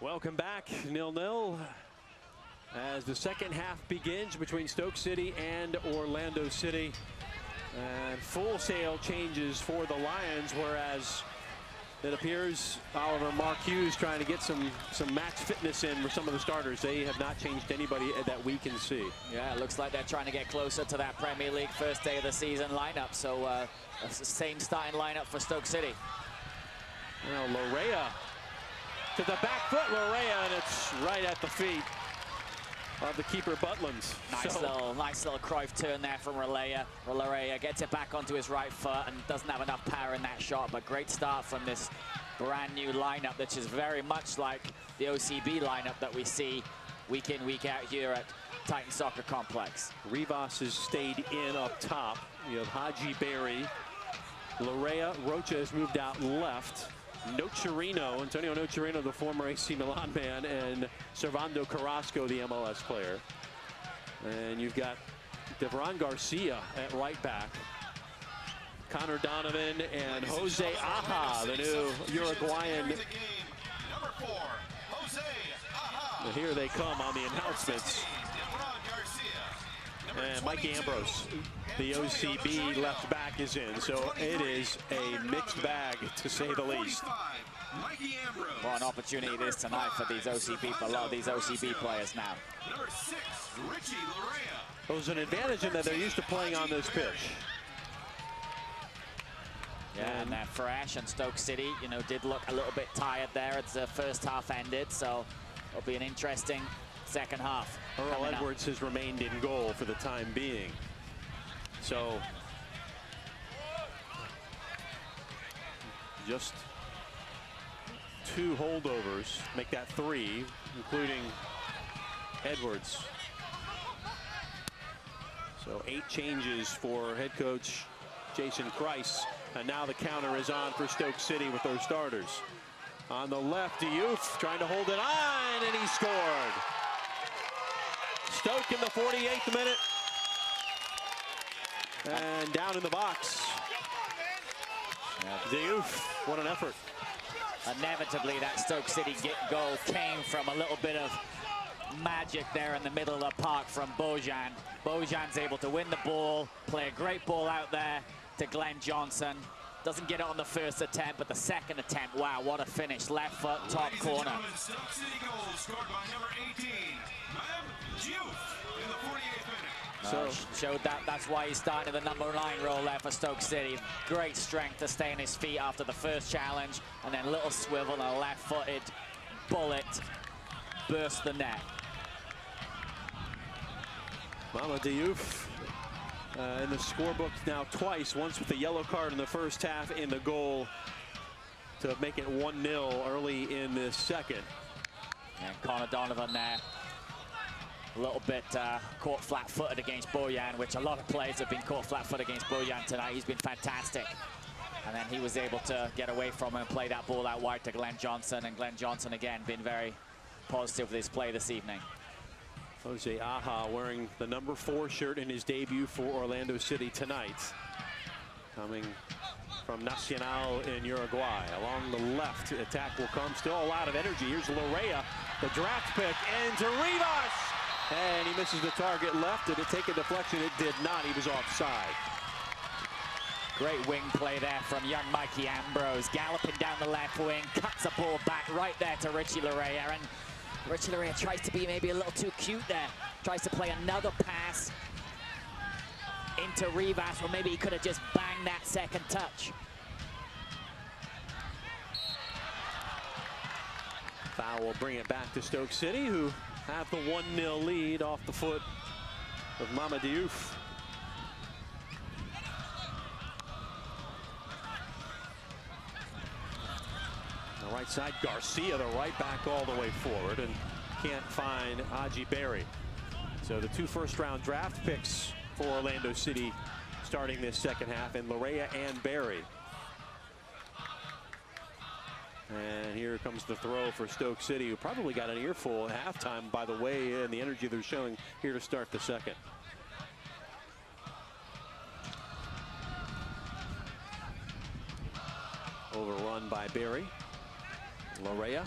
Welcome back, 0-0. As the second half begins between Stoke City and Orlando City. And full sail changes for the Lions, whereas it appears Oliver Marquez trying to get some match fitness in with some of the starters. They have not changed anybody that we can see. Yeah, it looks like they're trying to get closer to that Premier League first day of the season lineup. So a same starting lineup for Stoke City. Now Larea to the back foot, Larea, and it's right at the feet of the keeper Butland. Nice little Cruyff turn there from Larea gets it back onto his right foot and doesn't have enough power in that shot, but great start from this brand new lineup, which is very much like the OCB lineup that we see week in, week out here at Titan Soccer Complex. Rivas has stayed in up top. You have Haji Berry, Larea, Rocha has moved out left. Antonio Nocerino, the former AC Milan man, and Servando Carrasco, the MLS player. And you've got Devron Garcia at right back. Connor Donovan and Jose Aja, the new Uruguayan. Number 4, Jose Aja. And here they come on the announcements. And Mike Ambrose, the OCB left back, is in. So it is a mixed bag, to say the least. What an opportunity it is tonight for these OCB, a lot of these OCB players now. Number 6, Richie Larea. There's an advantage in that they're used to playing on this pitch. Yeah, and Fresh and Stoke City, did look a little bit tired there as the first half ended. So it'll be an interesting second half. Earl Edwards has remained in goal for the time being. So just 2 holdovers, make that 3, including Edwards. So 8 changes for head coach Jason Kreis. And now the counter is on for Stoke City with their starters. On the left, Diouf trying to hold it on, and he scored. Stoke in the 48th minute. And down in the box. Diouf, what an effort. Inevitably, that Stoke City goal came from a little bit of magic there in the middle of the park from Bojan. Bojan's able to win the ball, play a great ball out there to Glenn Johnson. Doesn't get it on the first attempt, but the second attempt, wow, what a finish. Left foot, top corner. Stoke City goal scored by number 18, Diouf, in the 48th minute. So showed that's why he's starting the number 9 role there for Stoke City. Great strength to stay on his feet after the first challenge, and then little swivel and a left-footed bullet burst the net. Mama Diouf in the scorebook now twice, once with the yellow card in the first half in the goal to make it 1-0 early in the second. And Connor Donovan there, a little bit caught flat-footed against Bojan, which a lot of players have been caught flat-footed against Bojan tonight. He's been fantastic. And then he was able to get away from him and play that ball out wide to Glenn Johnson. And Glenn Johnson, again, been very positive with his play this evening. Jose Aja wearing the number 4 shirt in his debut for Orlando City tonight. Coming from Nacional in Uruguay. Along the left, the attack will come. Still a lot of energy. Here's Larrea, the draft pick, and to Rivas. And he misses the target left. Did it take a deflection? It did not. He was offside. Great wing play there from young Mikey Ambrose. Galloping down the left wing, cuts the ball back right there to Richie Larrea. And Richie Larrea tries to be maybe a little too cute there. Tries to play another pass into Rivas, or maybe he could have just banged that second touch. Foul will bring it back to Stoke City, who have the 1-0 lead off the foot of Mama Diouf. On the right side, Garcia, the right back, all the way forward, and can't find Aji Berry. So the 2 first-round draft picks for Orlando City starting this second half, and Larrea and Berry. And here comes the throw for Stoke City, who probably got an earful at halftime by the way and the energy they're showing here to start the second. Overrun by Berry. Larrea.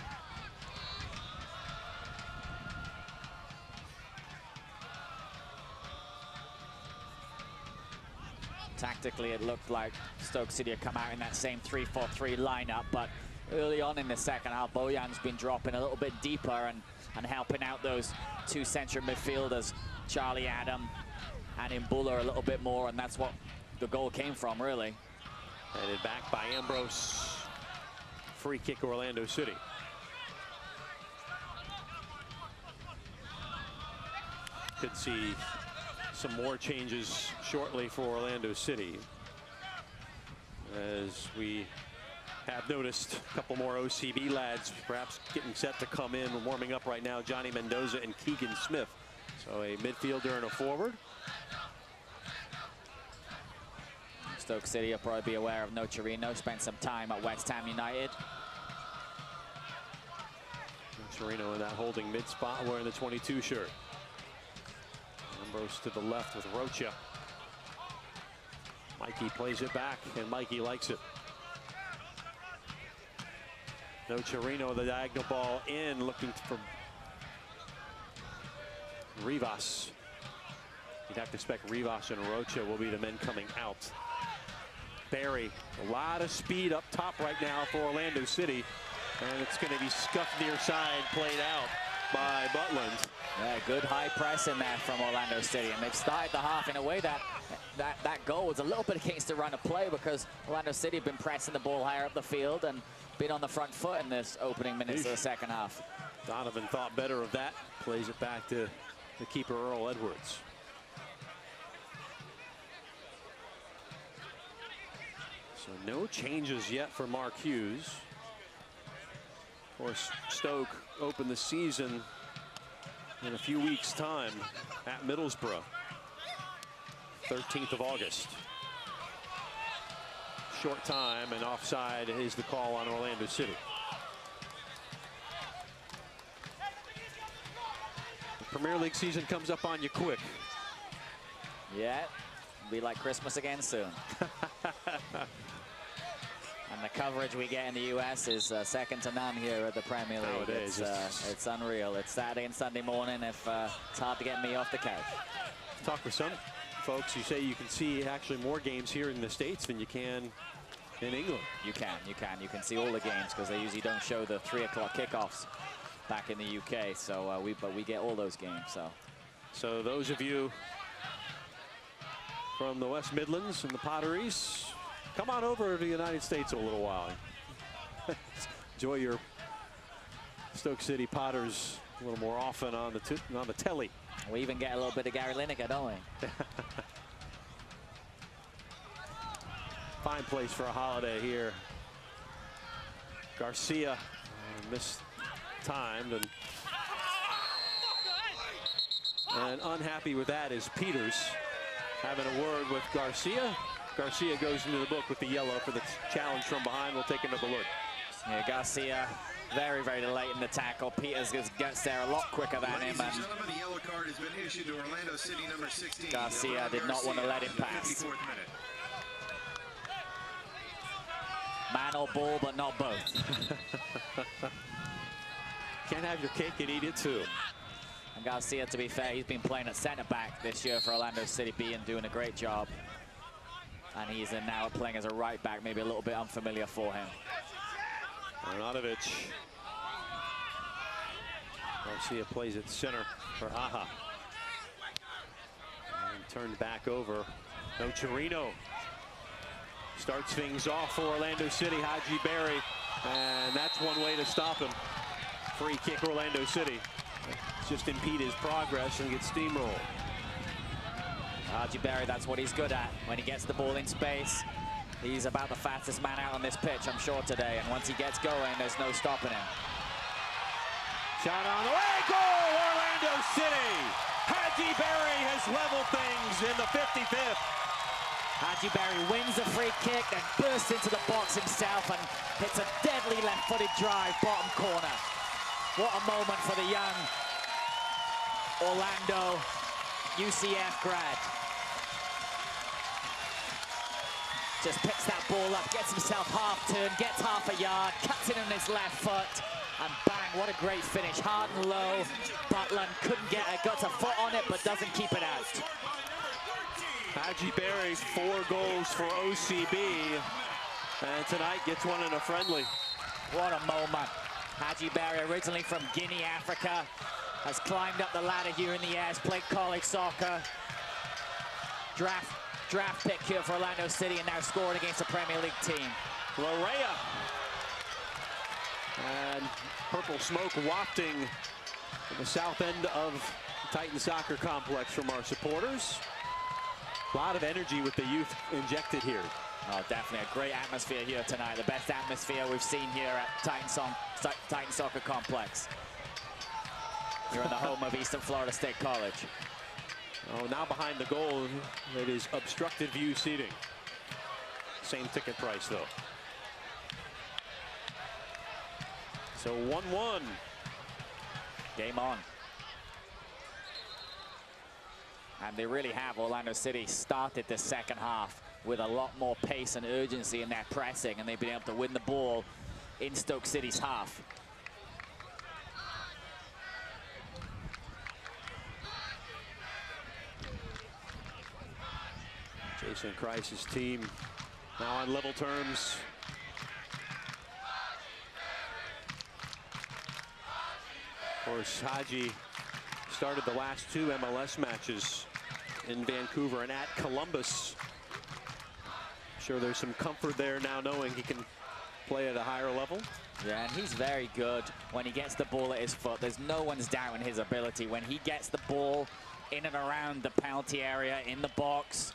Tactically, it looked like Stoke City had come out in that same 3-4-3 lineup, but early on in the second half, Bojan's been dropping a little bit deeper and helping out those 2 central midfielders, Charlie Adam and Imbula, a little bit more, and that's what the goal came from, really. Headed back by Ambrose. Free kick, Orlando City. Could see some more changes shortly for Orlando City, as we have noticed a couple more OCB lads perhaps getting set to come in. We're warming up right now, Johnny Mendoza and Keegan Smith. So a midfielder and a forward. Stoke City will probably be aware of Nocerino, spent some time at West Ham United. Nocerino in that holding mid spot wearing the 22 shirt. Ambrose to the left with Rocha. Mikey plays it back, and Mikey likes it. Nocerino, the diagonal ball in, looking for Rivas. You'd have to expect Rivas and Rocha will be the men coming out. Berry, a lot of speed up top right now for Orlando City, and it's going to be scuffed near side, played out by Butland. Yeah, good high press in there from Orlando City, and they've started the half in a way that goal was a little bit against the run of play, because Orlando City have been pressing the ball higher up the field and been on the front foot in this opening minutes of the second half. Donovan thought better of that, plays it back to the keeper, Earl Edwards. So no changes yet for Mark Hughes. Of course, Stoke opened the season in a few weeks' time at Middlesbrough, 13th of August. Short time, and offside is the call on Orlando City. Premier League season comes up on you quick. Yeah, it'll be like Christmas again soon. And the coverage we get in the US is second to none here at the Premier League. Nowadays, it's unreal. It's Saturday and Sunday morning if it's hard to get me off the couch. Talk with some folks. You say you can see actually more games here in the States than you can in England. You can see all the games because they usually don't show the 3 o'clock kickoffs back in the UK. So but we get all those games. So those of you from the West Midlands and the Potteries, come on over to the United States a little while. Enjoy your Stoke City Potters a little more often on the telly. We even get a little bit of Gary Lineker, don't we? Fine place for a holiday here. Garcia missed time and unhappy with that is Peters having a word with Garcia. Garcia goes into the book with the yellow for the challenge from behind. We'll take another look. Yeah, Garcia very, very late in the tackle. Peters gets there a lot quicker than him. And the yellow card has been issued to Orlando City number 16. Garcia did not want to let him pass. Man or ball, but not both. Can't have your cake and eat it too. And Garcia, to be fair, he's been playing at centre back this year for Orlando City B and doing a great job. And he's now playing as a right back, maybe a little bit unfamiliar for him. Arnautovic. Garcia plays at center for Aja. And turned back over. No Chirino. Starts things off for Orlando City, Haji Berry. And that's one way to stop him. Free kick Orlando City. Just impede his progress and get steamrolled. Haji Berry, that's what he's good at. When he gets the ball in space, he's about the fastest man out on this pitch, I'm sure, today. And once he gets going, there's no stopping him. Shot on the way, goal, Orlando City! Haji Berry has leveled things in the 55th. Haji Berry wins the free kick, then bursts into the box himself and hits a deadly left-footed drive, bottom corner. What a moment for the young Orlando UCF grad. Just picks that ball up, gets himself half turn, gets half a yard, cuts it on his left foot, and bang, what a great finish. Hard and low, Butland couldn't get it, got a foot on it, but doesn't keep it out. Haji Berry, 4 goals for OCB, and tonight gets one in a friendly. What a moment. Haji Berry, originally from Guinea, Africa, has climbed up the ladder here in the air, has played college soccer, draft pick here for Orlando City, and now scored against a Premier League team. Larea. And purple smoke wafting to the south end of the Titan Soccer Complex from our supporters. A lot of energy with the youth injected here. Oh, definitely a great atmosphere here tonight. The best atmosphere we've seen here at Titan Soccer Complex. You're in the home of Eastern Florida State College. Oh, now behind the goal, it is obstructed view seating. Same ticket price, though. So 1-1. Game on. And they really have, Orlando City, started the second half with a lot more pace and urgency in their pressing, and they've been able to win the ball in Stoke City's half. Jason Kreis's team now on level terms. Of course, Haji started the last 2 MLS matches in Vancouver and at Columbus. I'm sure there's some comfort there now knowing he can play at a higher level. Yeah, and he's very good when he gets the ball at his foot. There's no one's doubting his ability. When he gets the ball in and around the penalty area, in the box,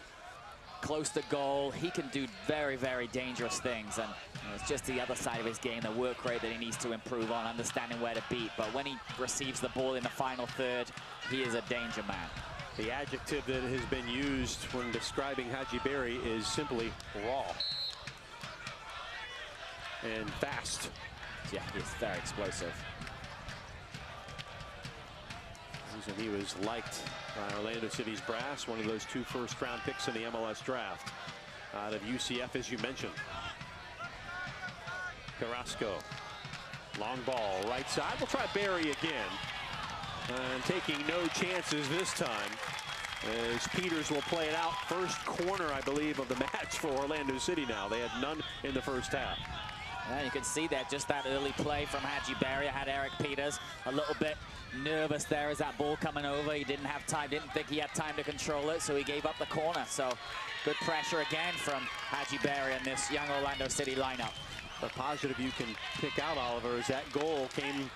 close to goal, he can do very, very dangerous things. And it's just the other side of his game, the work rate that he needs to improve on, understanding where to beat. But when he receives the ball in the final third, he is a danger man. The adjective that has been used when describing Haji Berry is simply raw and fast. Yeah, he's very explosive. And he was liked by Orlando City's brass, one of those 2 first-round picks in the MLS draft out of UCF, as you mentioned. Carrasco, long ball, right side. We'll try Barry again. And taking no chances this time, as Peters will play it out. First corner, I believe, of the match for Orlando City now. They had none in the first half. Yeah, you can see that, just that early play from Hadji Barry. I had Eric Peters a little bit nervous there as that ball coming over. He didn't have time, didn't think he had time to control it, so he gave up the corner. So good pressure again from Hadji Barry in this young Orlando City lineup. The positive you can pick out, Oliver, is that goal came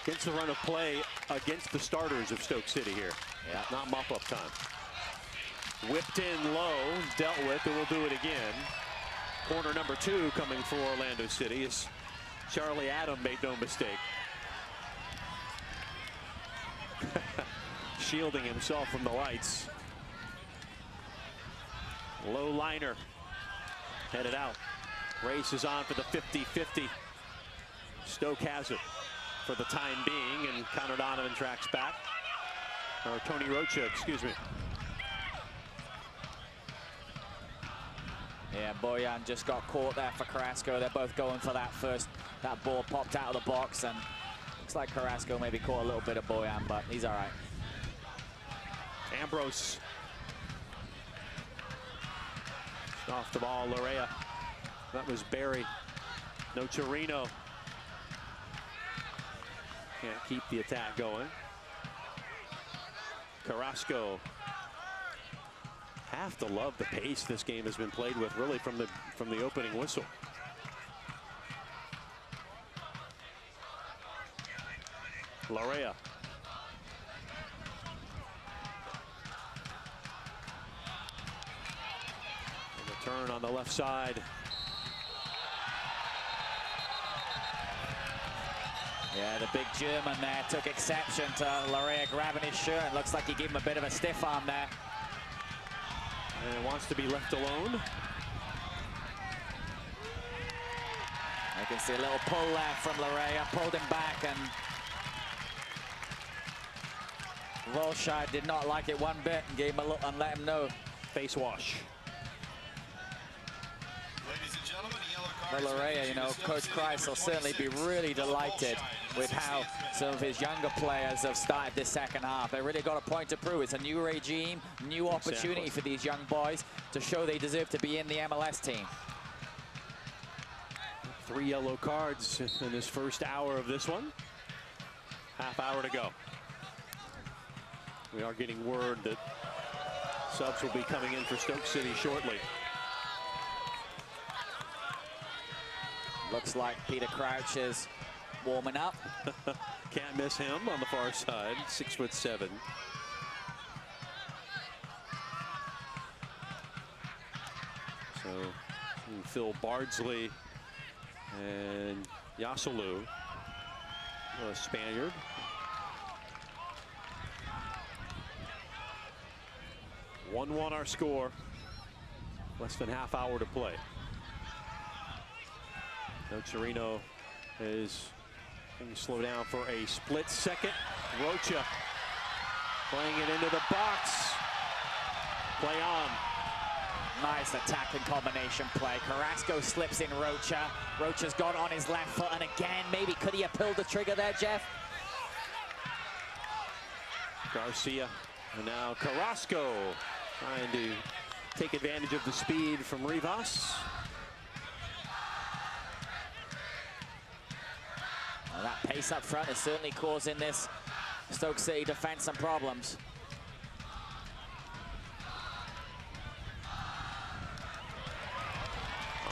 against the run of play against the starters of Stoke City here. Yeah. Not mop-up time. Whipped in low, dealt with, and we'll do it again. Corner number 2 coming for Orlando City as Charlie Adam made no mistake. Shielding himself from the lights. Low liner. Headed out. Race is on for the 50-50. Stoke has it for the time being, and Connor Donovan tracks back. Or Tony Rocha, excuse me. Yeah, Boyan just got caught there for Carrasco. They're both going for that first. That ball popped out of the box, and looks like Carrasco maybe caught a little bit of Boyan, but he's all right. Ambrose. Off the ball, Larea. That was Barry. No Chirino. Can't keep the attack going. Carrasco. Have to love the pace this game has been played with, really, from the opening whistle. Larea. And the turn on the left side. Yeah, the big German there took exception to Larea grabbing his shirt. It looks like he gave him a bit of a stiff arm there. And wants to be left alone. I can see a little pull there from Larea, pulled him back, and Volshire did not like it one bit and gave him a look and let him know. Face wash. Ladies and gentlemen, the yellow card. For Larea, you know, Coach Christ will certainly be really delighted with how some of his younger players have started this second half. They really got a point to prove. It's a new regime, new opportunity for these young boys to show they deserve to be in the MLS team. 3 yellow cards in this first hour of this one. Half hour to go. We are getting word that subs will be coming in for Stoke City shortly. Looks like Peter Crouch is warming up. Can't miss him on the far side, 6'7". So Phil Bardsley and Yasalu, a Spaniard. (1-1) our score. Less than half hour to play. No Chirino is going to slow down for a split second. Rocha playing it into the box. Play on. Nice attacking combination play. Carrasco slips in Rocha. Rocha's got on his left foot, and again, maybe could he have pulled the trigger there, Jeff? Garcia, and now Carrasco trying to take advantage of the speed from Rivas. Well, that pace up front is certainly causing this Stoke City defense some problems.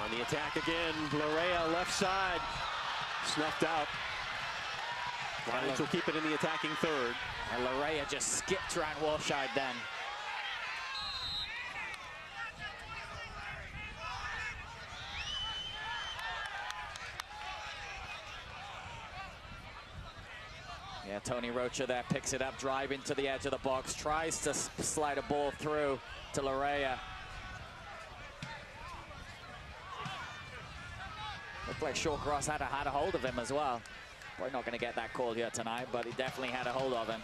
On the attack again, Larea left side, snuffed out. Lions will keep it in the attacking third. And Larea just skipped around Walshide then. Yeah, Tony Rocha there picks it up, driving to the edge of the box, tries to slide a ball through to Larea. Looked like Shawcross had a hold of him as well. Probably not going to get that call here tonight, but he definitely had a hold of him.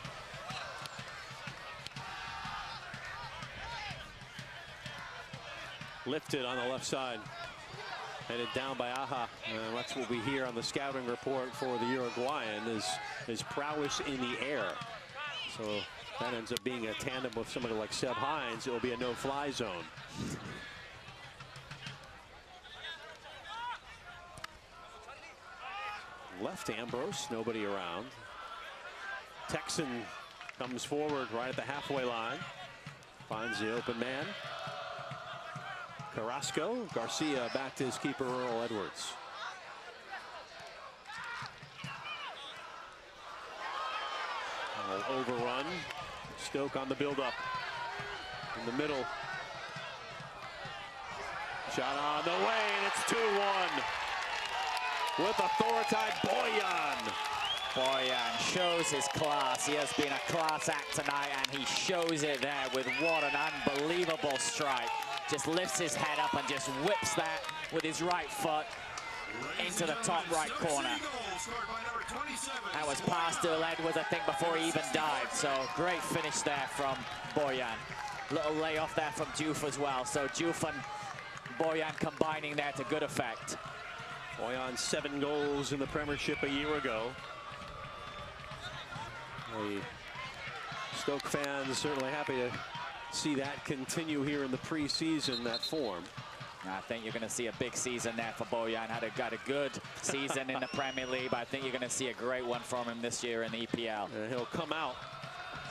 Lifted on the left side. Headed down by Aja. That's what we hear on the scouting report for the Uruguayan is his prowess in the air. So that ends up being a tandem with somebody like Seb Hines. It will be a no-fly zone. Left Ambrose, nobody around. Texan comes forward right at the halfway line. Finds the open man. Carrasco, Garcia back to his keeper, Earl Edwards. Overrun. Stoke on the build-up. In the middle. Shot on the way, and it's 2-1. With authority, Boyan. Boyan shows his class. He has been a class act tonight, and he shows it there with what an unbelievable strike. Just lifts his head up and just whips that with his right foot into the top right corner. That was past Earl Edwards, I think, before he even dived. So great finish there from Boyan. Little layoff there from Diouf as well. So Diouf and Boyan combining there to good effect. Boyan 7 goals in the Premiership a year ago. The Stoke fans certainly happy to see that continue here in the preseason, that form. I think you're going to see a big season there for Boyan. Got a good season in the Premier League, but I think you're going to see a great one from him this year in the EPL. And he'll come out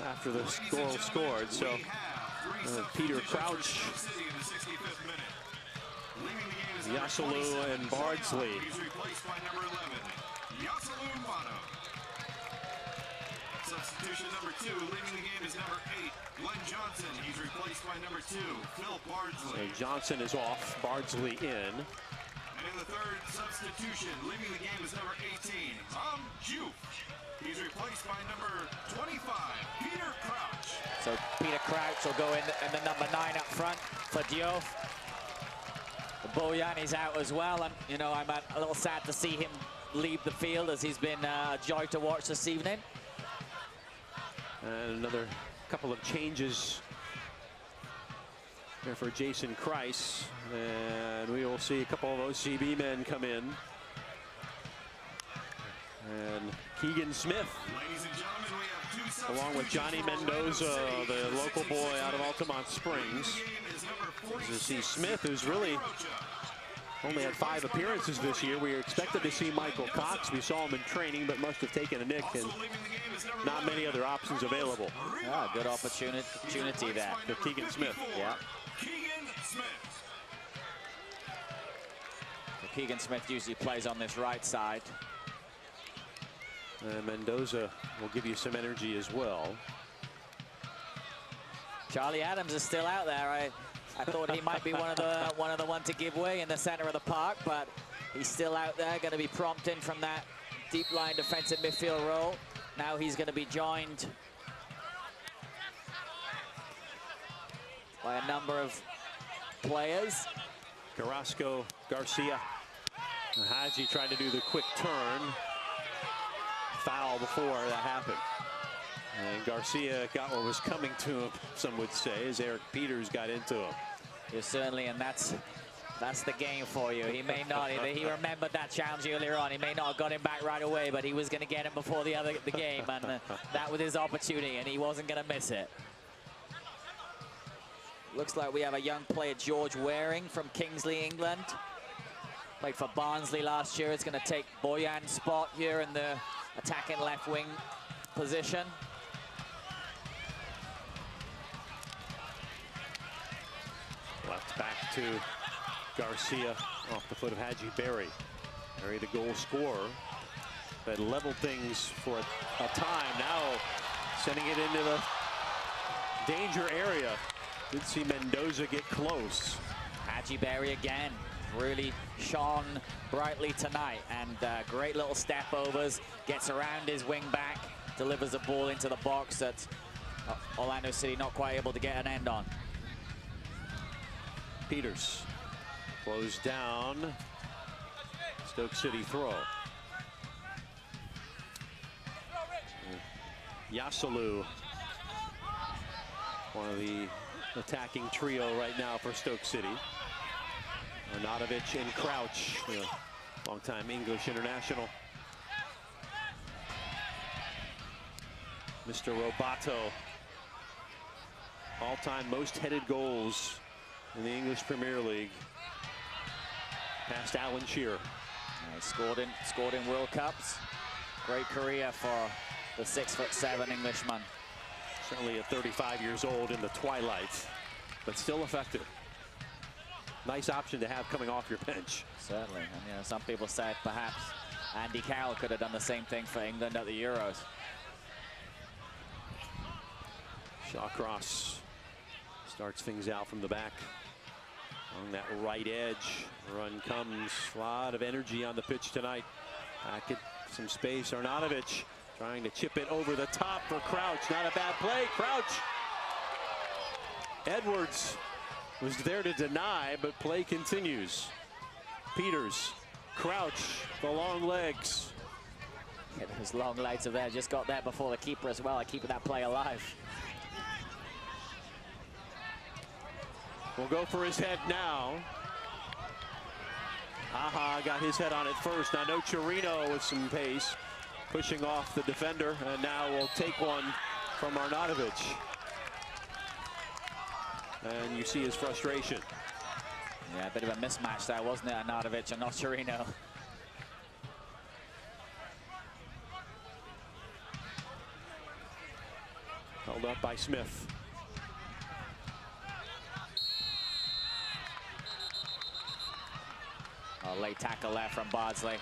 after the goal scored. So Peter Crouch, Yasalu, and Bardsley. He's replaced by number 11, Yasalu Mano. Substitution number 2, leaving the game is number 8, Glenn Johnson. He's replaced by number 2, Phil Bardsley. So Johnson is off, Bardsley in. And in the third substitution, leaving the game is number 18, Diouf. He's replaced by number 25, Peter Crouch. So Peter Crouch will go in the number 9 up front for Diouf. Boyan is out as well, and you know, I'm a little sad to see him leave the field, as he's been a joy to watch this evening. And another couple of changes there for Jason Kreis, and we will see a couple of OCB men come in. And Keegan Smith, along with Johnny Mendoza, the local boy out of Altamont Springs. You see Smith, who's really only had 5 appearances this year. We expected to see Michael Cox. We saw him in training, but must have taken a nick, and not many other options available. Yeah, good opportunity there for Keegan Smith. Yeah. Keegan Smith. So Keegan Smith usually plays on this right side. And Mendoza will give you some energy as well. Charlie Adams is still out there. I thought he might be one of the ones to give way in the center of the park, but he's still out there, going to be prompting from that deep line defensive midfield role. Now he's going to be joined by a number of players. Carrasco, Garcia. Haji tried to do the quick turn. Foul before that happened. And Garcia got what was coming to him, some would say, as Eric Peters got into him. You're certainly, and that's the game for you. He may not, he remembered that challenge earlier on. He may not have got him back right away, but he was going to get him before the game, and that was his opportunity, and he wasn't going to miss it. Looks like we have a young player, George Waring from Kingsley, England. Played for Barnsley last year. It's going to take Boyan's spot here in the attacking left wing position. Left back to Garcia off the foot of Hadji Berry. Berry, the goal scorer, that leveled things for a time. Now sending it into the danger area. Did see Mendoza get close. Hadji Berry again really shone brightly tonight, and great little step overs, gets around his wing back, delivers a ball into the box that Orlando City not quite able to get an end on. Peters closed down. Stoke City throw. Yasalu, one of the attacking trio right now for Stoke City. Arnautovic and Crouch, longtime English international. Mr. Roboto, all-time most headed goals in the English Premier League, past Alan Shearer. He scored in World Cups. Great career for the 6'7" Englishman. Certainly at 35 years old in the twilight, but still effective. Nice option to have coming off your bench. Certainly, and some people said perhaps Andy Carroll could have done the same thing for England at the Euros. Shawcross starts things out from the back. On that right edge, run comes. A lot of energy on the pitch tonight. Back at some space. Arnautovic trying to chip it over the top for Crouch. Not a bad play. Crouch. Edwards was there to deny, but play continues. Peters, Crouch, the long legs. Yeah, those long legs are there. Just got there before the keeper as well. Keeping that play alive. Will go for his head now. Aha got his head on it first. Now no Chirino with some pace, pushing off the defender, and now will take one from Arnautovic. And you see his frustration. Yeah, a bit of a mismatch there, wasn't it, Arnautovic and not Chirino. Held up by Smith. A late tackle there from Bardsley.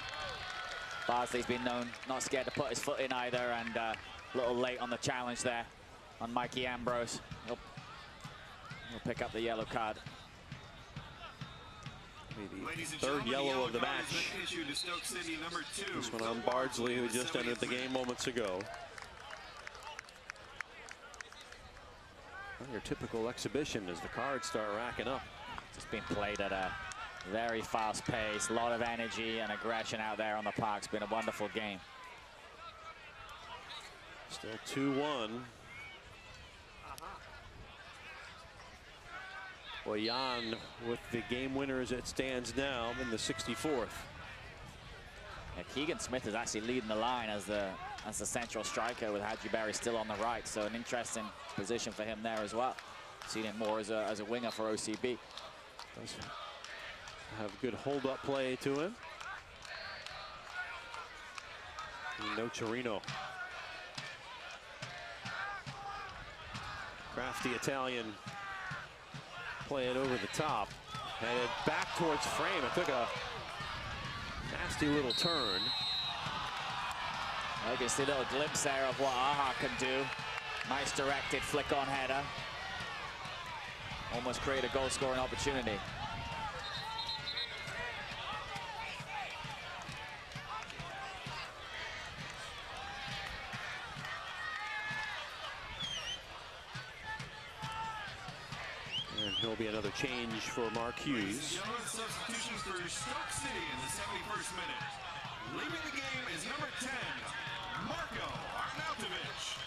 Bardsley's been known not scared to put his foot in either, and a little late on the challenge there on Mikey Ambrose. He'll pick up the yellow card. Maybe third yellow of the match. This one on Bardsley, who just entered the game moments ago. Well, your typical exhibition as the cards start racking up. Just being played at a very fast pace, a lot of energy and aggression out there on the park. It's been a wonderful game. Still 2-1. Boyan with the game winner as it stands now in the 64th. Yeah, Keegan Smith is actually leading the line as the central striker, with Hadji Barry still on the right. So an interesting position for him there as well. Seen him more as a winger for OCB. Does have good hold-up play to him. No Chirino. Crafty Italian. Play it over the top. Headed back towards frame. It took a nasty little turn. You can see a little glimpse there of what Aha can do. Nice directed flick-on header. Almost create a goal-scoring opportunity. And he'll be another change for Mark Hughes. Substitution for Stoke City in the 71st minute. Leaving the game is number 10, Marco Arnautovic.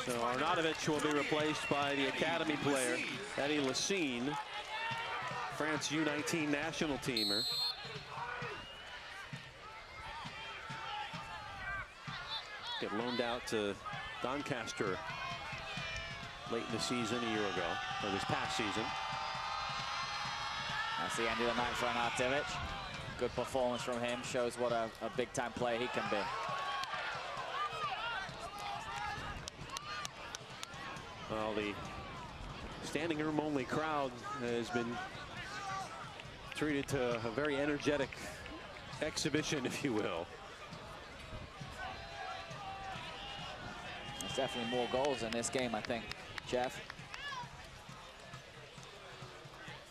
So Arnautovic will be replaced by the academy player, Eddie Lassine, France U19 national teamer. Get loaned out to Doncaster late in the season a year ago, or this past season. That's the end of the night for Arnautovic. Good performance from him, shows what a big-time player he can be. Well, the standing room only crowd has been treated to a very energetic exhibition, if you will. There's definitely more goals in this game, I think, Jeff.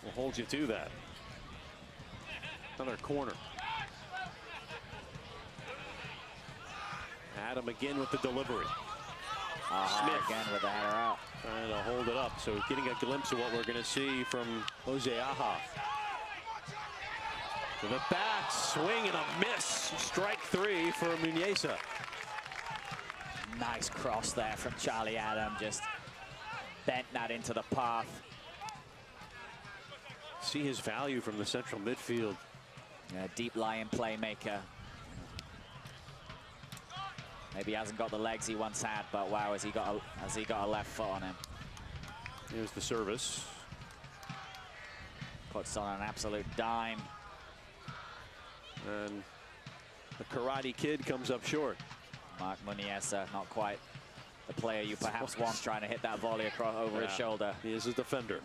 We'll hold you to that. Another corner. Adam again with the delivery. Smith again with the header out. Trying to hold it up, so getting a glimpse of what we're going to see from Jose Aha. To the back, swing and a miss. Strike three for Muniesa. Nice cross there from Charlie Adam, just bent that into the path. see his value from the central midfield. Yeah, deep lying playmaker. Maybe he hasn't got the legs he once had, but wow, has he got a left foot on him. Here's the service. Puts on an absolute dime. And the Karate Kid comes up short. Mark Muniesa, not quite the player you perhaps want, trying to hit that volley across over his shoulder. He is a defender.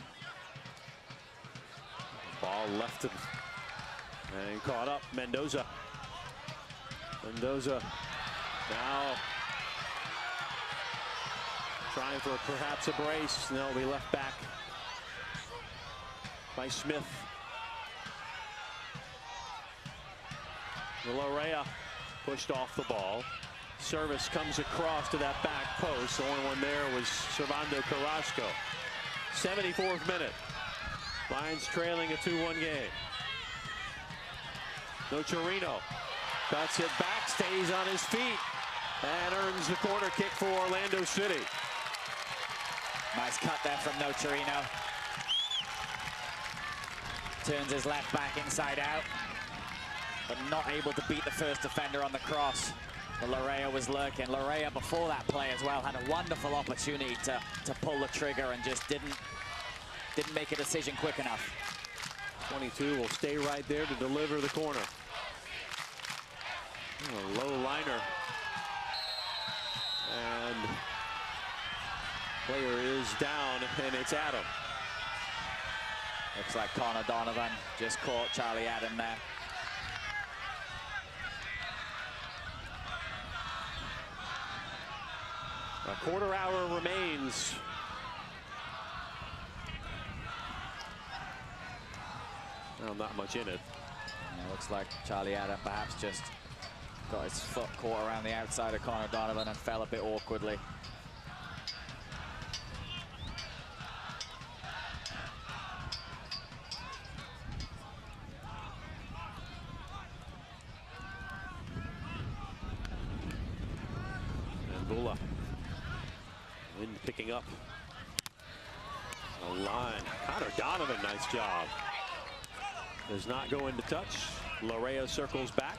Ball left and caught up. Mendoza. Mendoza now trying for perhaps a brace. No, we left back by Smith. Larea pushed off the ball. Service comes across to that back post. The only one there was Servando Carrasco. 74th minute. Lions trailing a 2-1 game. Nocerino cuts it back, stays on his feet, and earns the corner kick for Orlando City. Nice cut there from Nocerino. Turns his left back inside out, but not able to beat the first defender on the cross. But Larea was lurking. Larea, before that play as well, had a wonderful opportunity to pull the trigger and just didn't make a decision quick enough. 22 will stay right there to deliver the corner. A low liner. And player is down, and it's Adam. Looks like Connor Donovan just caught Charlie Adam there. A quarter hour remains. Well, not much in it. And it looks like Charlie Adam perhaps just got his foot caught around the outside of Connor Donovan and fell a bit awkwardly. And Bula. Wind picking up. A line. Connor Donovan, nice job. Does not go into touch. Larea circles back.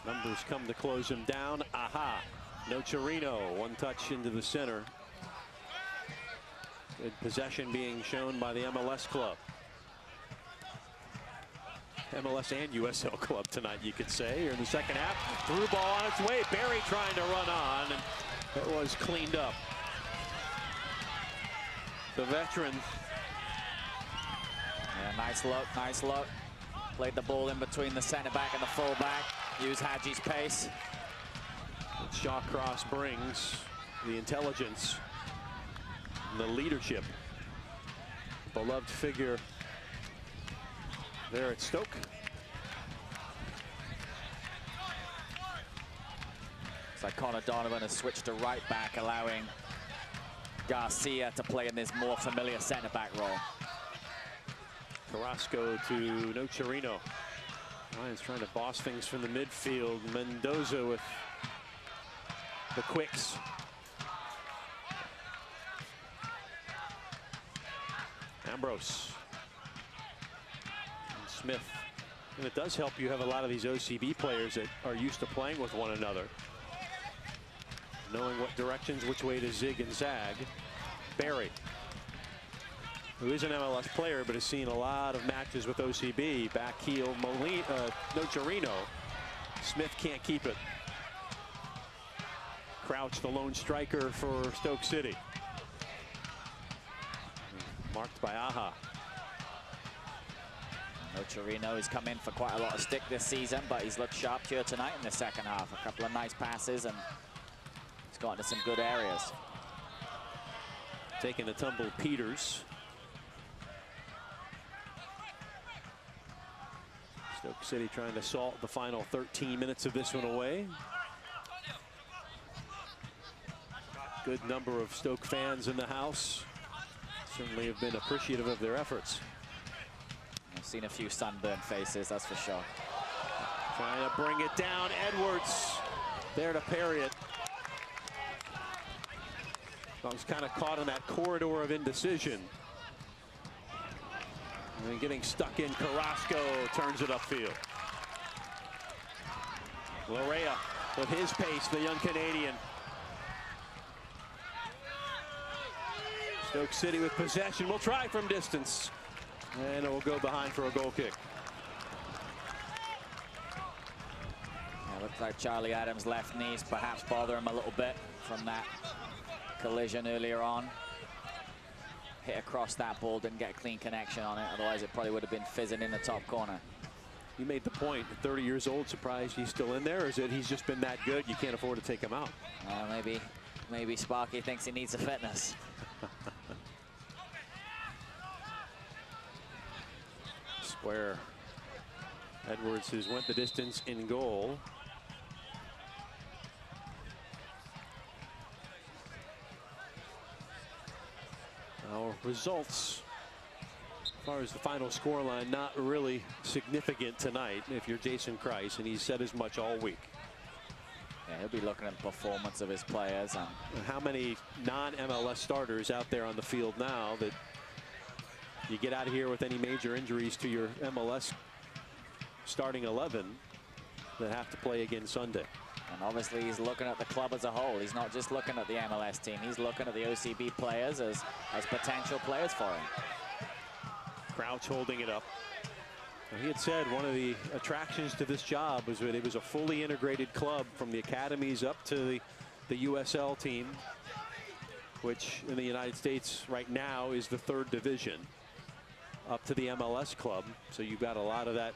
Numbers come to close him down. Aha. Nocerino, one touch into the center. Good possession being shown by the MLS club. MLS and USL club tonight, you could say. Here in the second half, through ball on its way. Barry trying to run on, and it was cleaned up. The veteran. Yeah, nice look, nice look. Played the ball in between the center back and the full back. Used Hadji's pace. Shawcross brings the intelligence, the leadership. Beloved figure there at Stoke. It's like Connor Donovan has switched to right back, allowing Garcia to play in this more familiar center back role. Carrasco to Nocerino. Lions trying to boss things from the midfield. Mendoza with the quicks. Ambrose. And Smith. And it does help you have a lot of these OCB players that are used to playing with one another, knowing what directions, which way to zig and zag. Barry, who is an MLS player but has seen a lot of matches with OCB. Back heel, Nocerino. Smith can't keep it. Crouch, the lone striker for Stoke City. Marked by Aha. Nocerino has come in for quite a lot of stick this season, but he's looked sharp here tonight in the second half. A couple of nice passes, and he's got into some good areas. Taking the tumble, Peters. Stoke City trying to salt the final 13 minutes of this one away. Good number of Stoke fans in the house. Certainly have been appreciative of their efforts. I've seen a few sunburned faces, that's for sure. Trying to bring it down. Edwards there to parry it. I was kind of caught in that corridor of indecision. And getting stuck in, Carrasco turns it upfield. Lorea with his pace, the young Canadian. Stoke City with possession. Will try from distance. And it will go behind for a goal kick. Yeah, looks like Charlie Adams' left knees perhaps bother him a little bit from that collision earlier on. Hit across that ball, didn't get a clean connection on it. Otherwise, it probably would have been fizzing in the top corner. You made the point, 30 years old, surprised he's still in there, or is it he's just been that good, you can't afford to take him out? Maybe Sparky thinks he needs the fitness. Square. Edwards, who's went the distance in goal. Our results, as far as the final scoreline, not really significant tonight if you're Jason Kreis, and he's said as much all week. Yeah, he'll be looking at the performance of his players. And how many non-MLS starters out there on the field now that you get out of here with any major injuries to your MLS starting 11 that have to play again Sunday? And obviously he's looking at the club as a whole. He's not just looking at the MLS team. He's looking at the OCB players as potential players for him. Crouch holding it up. He had said one of the attractions to this job was that it was a fully integrated club from the academies up to the USL team, which in the United States right now is the 3rd division, up to the MLS club. So you've got a lot of that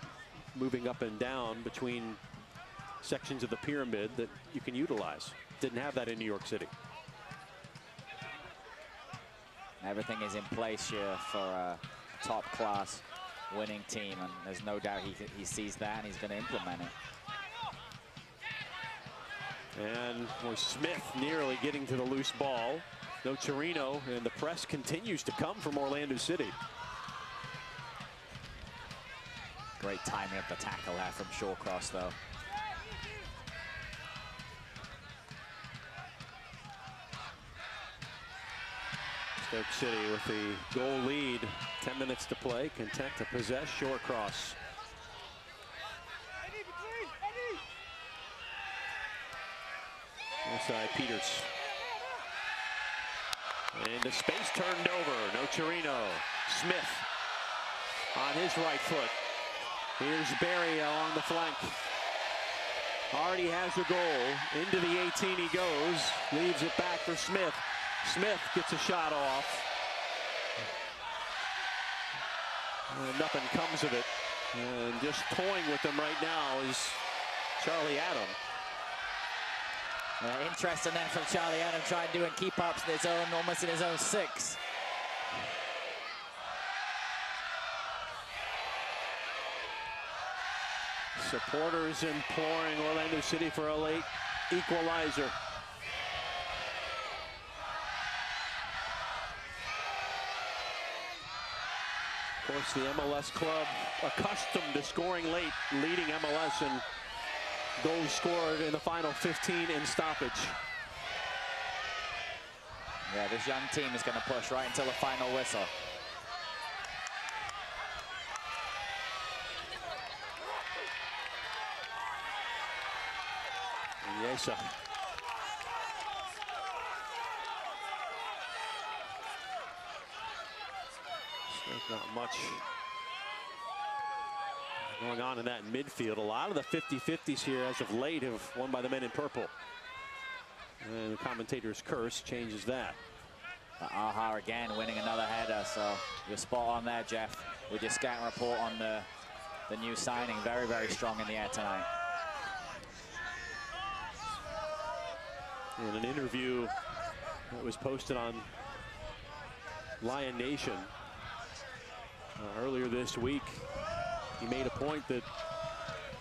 moving up and down between sections of the pyramid that you can utilize. Didn't have that in New York City. Everything is in place here for a top-class winning team, and there's no doubt he sees that and he's going to implement it. And Smith nearly getting to the loose ball. No Torino, and the press continues to come from Orlando City. Great timing of the tackle there from Shawcross, though. Stoke City with the goal lead, 10 minutes to play, content to possess. Short cross. Inside Peters. Into space, turned over. No Torino. Smith on his right foot. Here's Barry along the flank. Already has a goal. Into the 18 he goes. Leaves it back for Smith. Smith gets a shot off. And nothing comes of it. And just toying with them right now is Charlie Adam. Interesting then from Charlie Adam, trying doing keep-ups in his own, almost in his own 6. Supporters imploring Orlando City for a late equalizer. Of course, the MLS club accustomed to scoring late, leading MLS in goals scored in the final 15 in stoppage. Yeah, this young team is going to push right until the final whistle. Yesa. Not much going on in that midfield. A lot of the 50-50s here as of late have won by the men in purple. And the commentator's curse changes that. Aha again winning another header, so you're spot on there, Jeff, with your scouting report on the new signing. Very, very strong in the air tonight. In an interview that was posted on Lion Nation earlier this week, he made a point that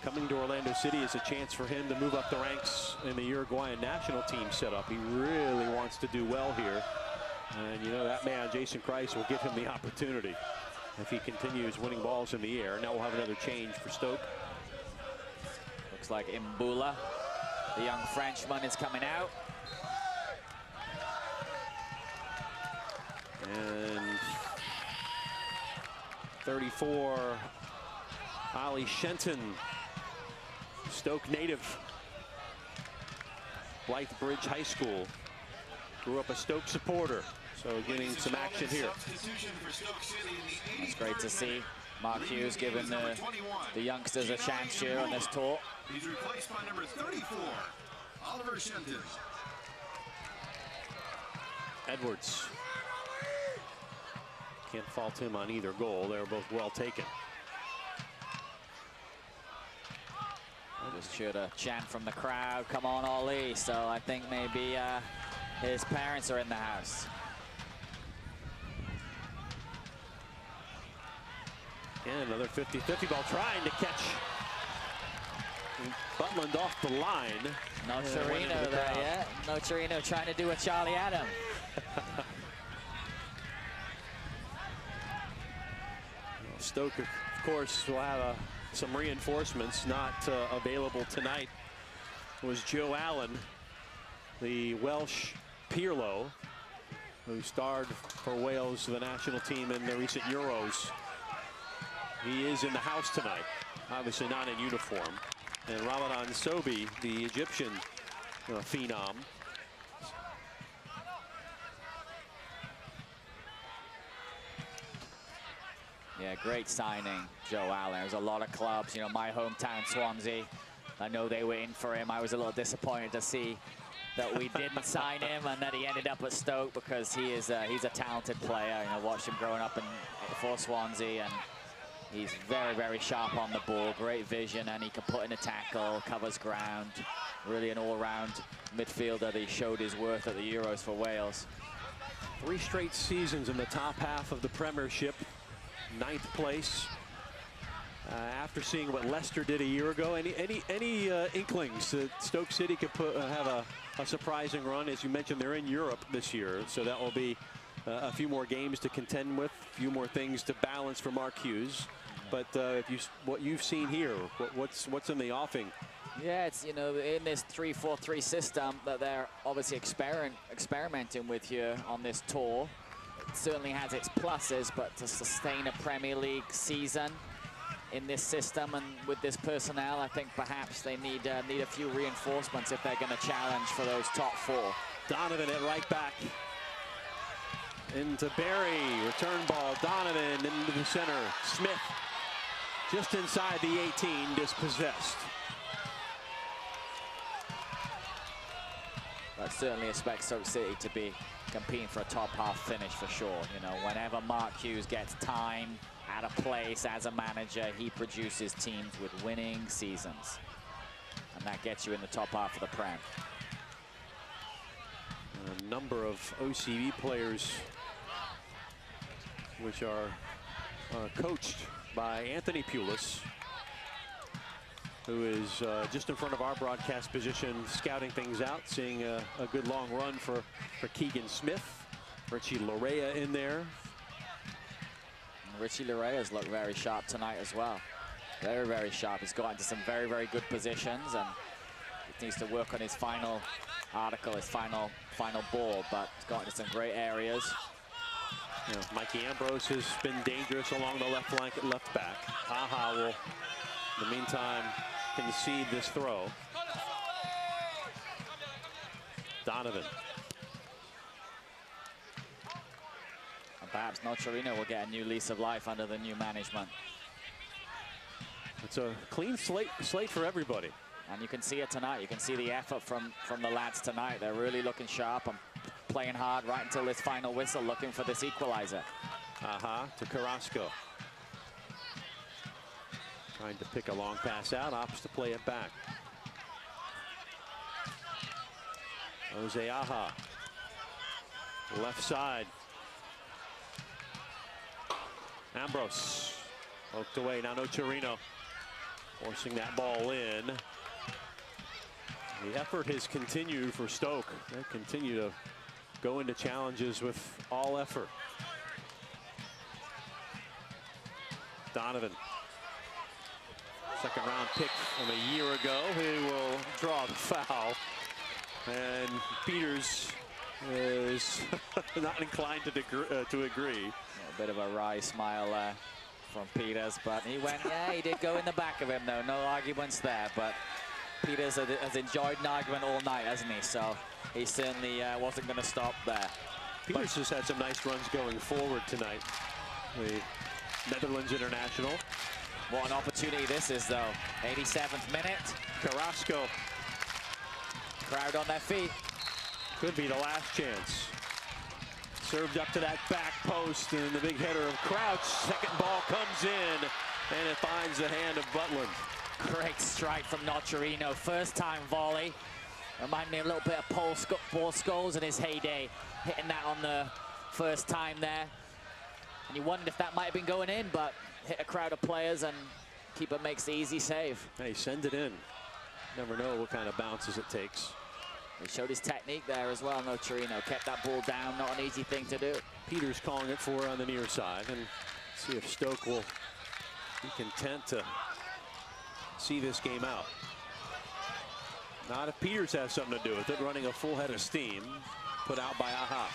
coming to Orlando City is a chance for him to move up the ranks in the Uruguayan national team setup. He really wants to do well here. And you know, that man, Jason Kreis, will give him the opportunity if he continues winning balls in the air. Now we'll have another change for Stoke. Looks like Mbula, the young Frenchman, is coming out. And 34, Ali Shenton, Stoke native, Blythebridge High School. Grew up a Stoke supporter, so getting some action here. It's great to see Mark Hughes giving the youngsters a chance here on this tour. He's replaced by number 34, Oliver Shenton. Edwards. Can't fault him on either goal. They were both well taken. I just heard a chant from the crowd, "Come on, Ollie." So I think maybe his parents are in the house. And another 50-50 ball trying to catch Butland off the line. No Torino there yet. No Torino trying to do a Charlie Adam. Stoke, of course, will have some reinforcements not available tonight. It was Joe Allen, the Welsh Pirlo, who starred for Wales, the national team, in the recent Euros. He is in the house tonight, obviously not in uniform. And Ramadan Sobhi, the Egyptian phenom. Yeah, great signing, Joe Allen. There's a lot of clubs, you know, my hometown, Swansea. I know they were in for him. I was a little disappointed to see that we didn't sign him and that he ended up at Stoke, because he's a talented player. You know, watched him growing up for Swansea, and he's very, very sharp on the ball, great vision, and he can put in a tackle, covers ground. Really an all-round midfielder that he showed his worth at the Euros for Wales. 3 straight seasons in the top half of the Premiership. 9th place. After seeing what Leicester did a year ago, any inklings that Stoke City could have a surprising run? As you mentioned, they're in Europe this year, so that will be a few more games to contend with, a few more things to balance for Mark Hughes. But what you've seen here, what's in the offing? Yeah, it's, you know, in this 3-4-3 system that they're obviously experimenting with here on this tour. It certainly has its pluses, but to sustain a Premier League season in this system and with this personnel, I think perhaps they need a few reinforcements if they're going to challenge for those top 4. Donovan at right back. Into Barry, return ball, Donovan into the center. Smith just inside the 18, dispossessed. I certainly expect Stoke City to be competing for a top half finish for sure. You know, whenever Mark Hughes gets time at a place as a manager, he produces teams with winning seasons. And that gets you in the top half of the Prem. A number of OCB players which are coached by Anthony Pulis, who is just in front of our broadcast position, scouting things out, seeing a good long run for Keegan Smith. Richie Larea in there. And Richie Larea's looked very sharp tonight as well. Very, very sharp. He's got into some very, very good positions, and he needs to work on his final article, his final ball, but he's got into some great areas. You know, Mikey Ambrose has been dangerous along the left flank at left back. Aha will, in the meantime, concede this throw. Donovan. And perhaps Nocerino will get a new lease of life under the new management. It's a clean slate for everybody. And you can see it tonight. You can see the effort from the lads tonight. They're really looking sharp and playing hard right until this final whistle, looking for this equalizer. Aha to Carrasco. Trying to pick a long pass out, opts to play it back. Jose Aha. Left side. Ambrose. Poked away, now Nocerino. Forcing that ball in. The effort has continued for Stoke. They continue to go into challenges with all effort. Donovan. Second round pick from a year ago. He will draw the foul. And Peters is not inclined to agree. A bit of a wry smile from Peters, but he went, yeah, he did go in the back of him, though. No arguments there, but Peters has enjoyed an argument all night, hasn't he? So he certainly wasn't going to stop there. Peters has had some nice runs going forward tonight. The Netherlands international. What an opportunity this is, though. 87th minute. Carrasco. Crowd on their feet. Could be the last chance. Served up to that back post, and the big header of Crouch. Second ball comes in, and it finds the hand of Butland. Great strike from Nocerino. First time volley. Reminded me a little bit of Paul Scholes in his heyday, hitting that on the first time there. And you wondered if that might have been going in, but hit a crowd of players, and keeper makes the easy save. Hey, send it in. Never know what kind of bounces it takes. He showed his technique there as well, Nocerino. Kept that ball down, not an easy thing to do. Peters calling it for on the near side, and see if Stoke will be content to see this game out. Not if Peters has something to do with it, running a full head of steam, put out by Aha.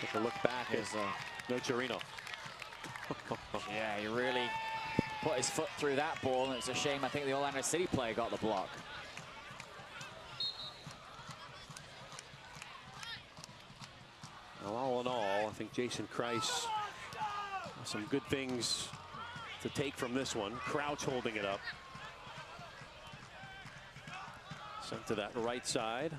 Take a look back as Nocerino. Yeah, he really put his foot through that ball, and it's a shame. I think the Orlando City player got the block. Well, all in all, I think Jason Kreis has some good things to take from this one. Crouch holding it up. Sent to that right side.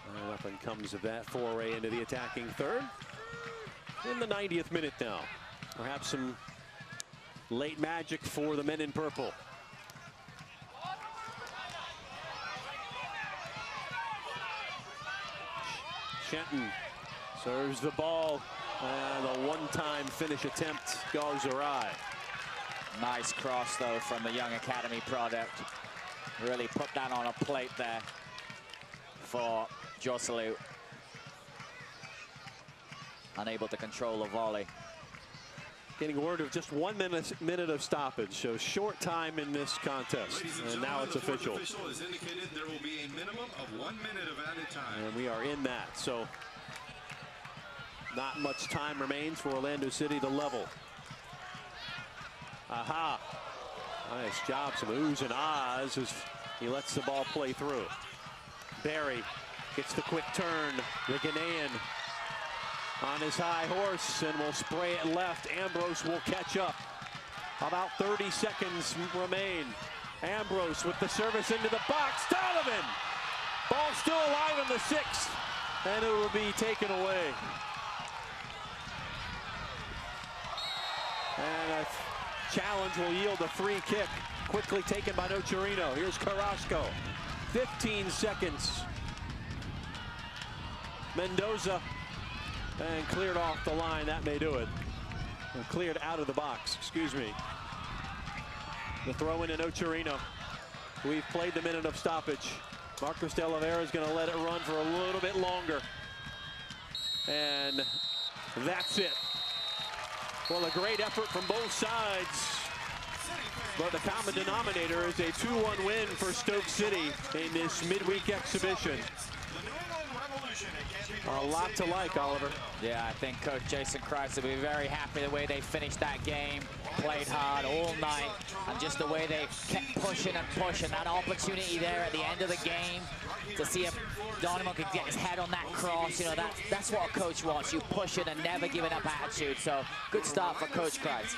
And up and comes that foray into the attacking third. In the 90th minute now. Perhaps some late magic for the men in purple. Shenton serves the ball, and a one-time finish attempt goes awry. Nice cross, though, from the young academy product. Really put that on a plate there for Joselu. Unable to control the volley. Getting word of just 1 minute of stoppage, so short time in this contest, and now it's official. Has indicated there will be a minimum of 1 minute of added time. And we are in that, so not much time remains for Orlando City to level. Aha. Nice job, some oohs and ahs as he lets the ball play through. Barry gets the quick turn. The Ghanaian on his high horse and will spray it left. Ambrose will catch up. About 30 seconds remain. Ambrose with the service into the box. Donovan! Ball still alive in the 6th, and it will be taken away. And a challenge will yield a free kick. Quickly taken by Nocerino. Here's Carrasco. 15 seconds. Mendoza. And cleared off the line. That may do it. And cleared out of the box. Excuse me. The throw in to Nocerino. We've played the minute of stoppage. Marcos de Oliveira is going to let it run for a little bit longer. And that's it. Well, a great effort from both sides. But the common denominator is a 2-1 win for Stoke City in this midweek exhibition. A lot to like, Oliver. Yeah, I think Coach Jason Kreis will be very happy the way they finished that game. Played hard all night, and just the way they kept pushing and pushing. That opportunity there at the end of the game to see if Donovan could get his head on that cross. You know, that's what a coach wants. You push it and never giving up attitude. So good start for Coach Kreis.